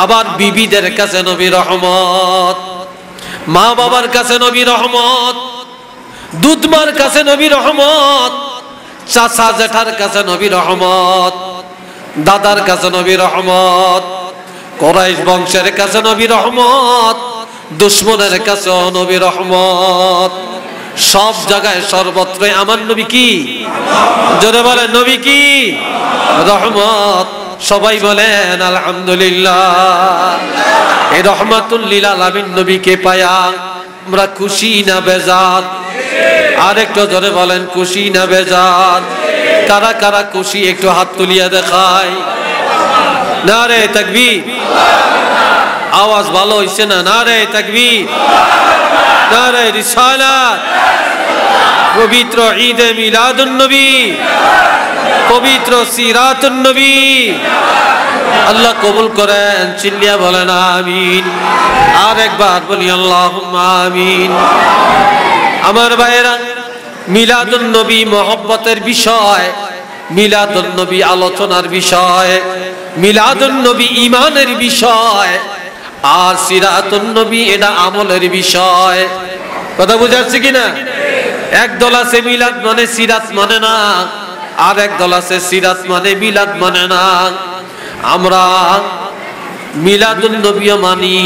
আবার বিবিদের কাছে নবী রহমত, মা বাবার কাছে নবী রহমত, দুধমার কাছে নবী রহমত, চাচা জেঠার কাছে নবী রহমত, দাদার কাছে নবী রহমত, কুরাইশ বংশের কাছে নবী রহমত, দুশমনের কাছে নবী রহমত। সব জায়গায় সর্বত্র আমার নবী কি? জোরে বলেন নবী কি? রহমত। সবাই বলেন আলহামদুলিল্লাহ। এই রহমাতুল লিল আলামিন নবীকে পায়া আমরা খুশি না বেজার? আরেকটু জোরে বলেন খুশি না বেজার? কারা কারা খুশি একটু হাত তুলিয়া দেখায়। নারে তাকবীর। আওয়াজ ভালো হইছে না? নারে তাকবীর, নারে রিসালাত। পবিত্র ঈদে মিলাদুন নবী, পবিত্র সিরাতুন নবী আল্লাহ কবুল করেন। চিল্লিয়া বলেন আমিন। আর একবার বলি আল্লাহুম্মা আমিন। আমার ভাইয়েরা, মিলাদুন নবী মহব্বতের বিষয়, মিলাদুন নবী আলোচনার বিষয়, মিলাদুন নবী ঈমানের বিষয়, আর সিরাতুন নবী এটা আমলের বিষয়। কথা বুঝাচ্ছে কিনা? একদল আছে মিলাদ মানে সিরাত মানে না, আর একদল আছে সিরাত মানে মিলাদ মানে না। আমরা মিলাদুন নবীও মানি,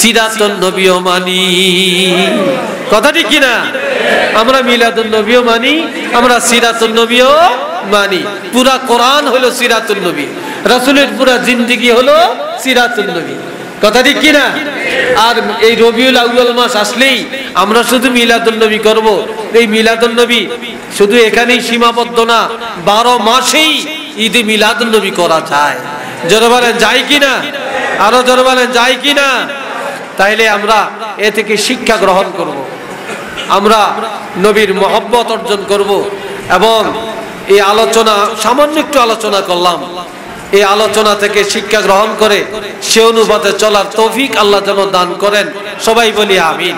সিরাতুন নবীও মানি। কথা ঠিক কিনা? আমরা মিলাদুন নবীও মানি, আমরা সিরাতুন নবীও মানি। পুরা কোরআন হলো সিরাতুন নবী, রাসূলের পুরা জিন্দেগি হলো সিরাতুন নবী। কথা ঠিক কিনা? আর এই রবিউল আউয়াল মাস আসলেই আমরা শুধু মিলাদুন নবী করব। এই মিলাদুন নবী শুধু এখানেই সীমাবদ্ধ না, 12 মাসেই ঈদে মিলাদুন নবী করা যায়। জোরে বলেন যায় কিনা? আরো জোরে বলেন যায় কিনা? তাইলে আমরা এ থেকে শিক্ষা গ্রহণ করব, আমরা নবীর মহব্বত অর্জন করব। এবং এই আলোচনা, সামান্য একটু আলোচনা করলাম, এই আলোচনা থেকে শিক্ষা গ্রহণ করে সে অনুপাতে চলার তৌফিক আল্লাহ যেন দান করেন। সবাই বলি আমিন।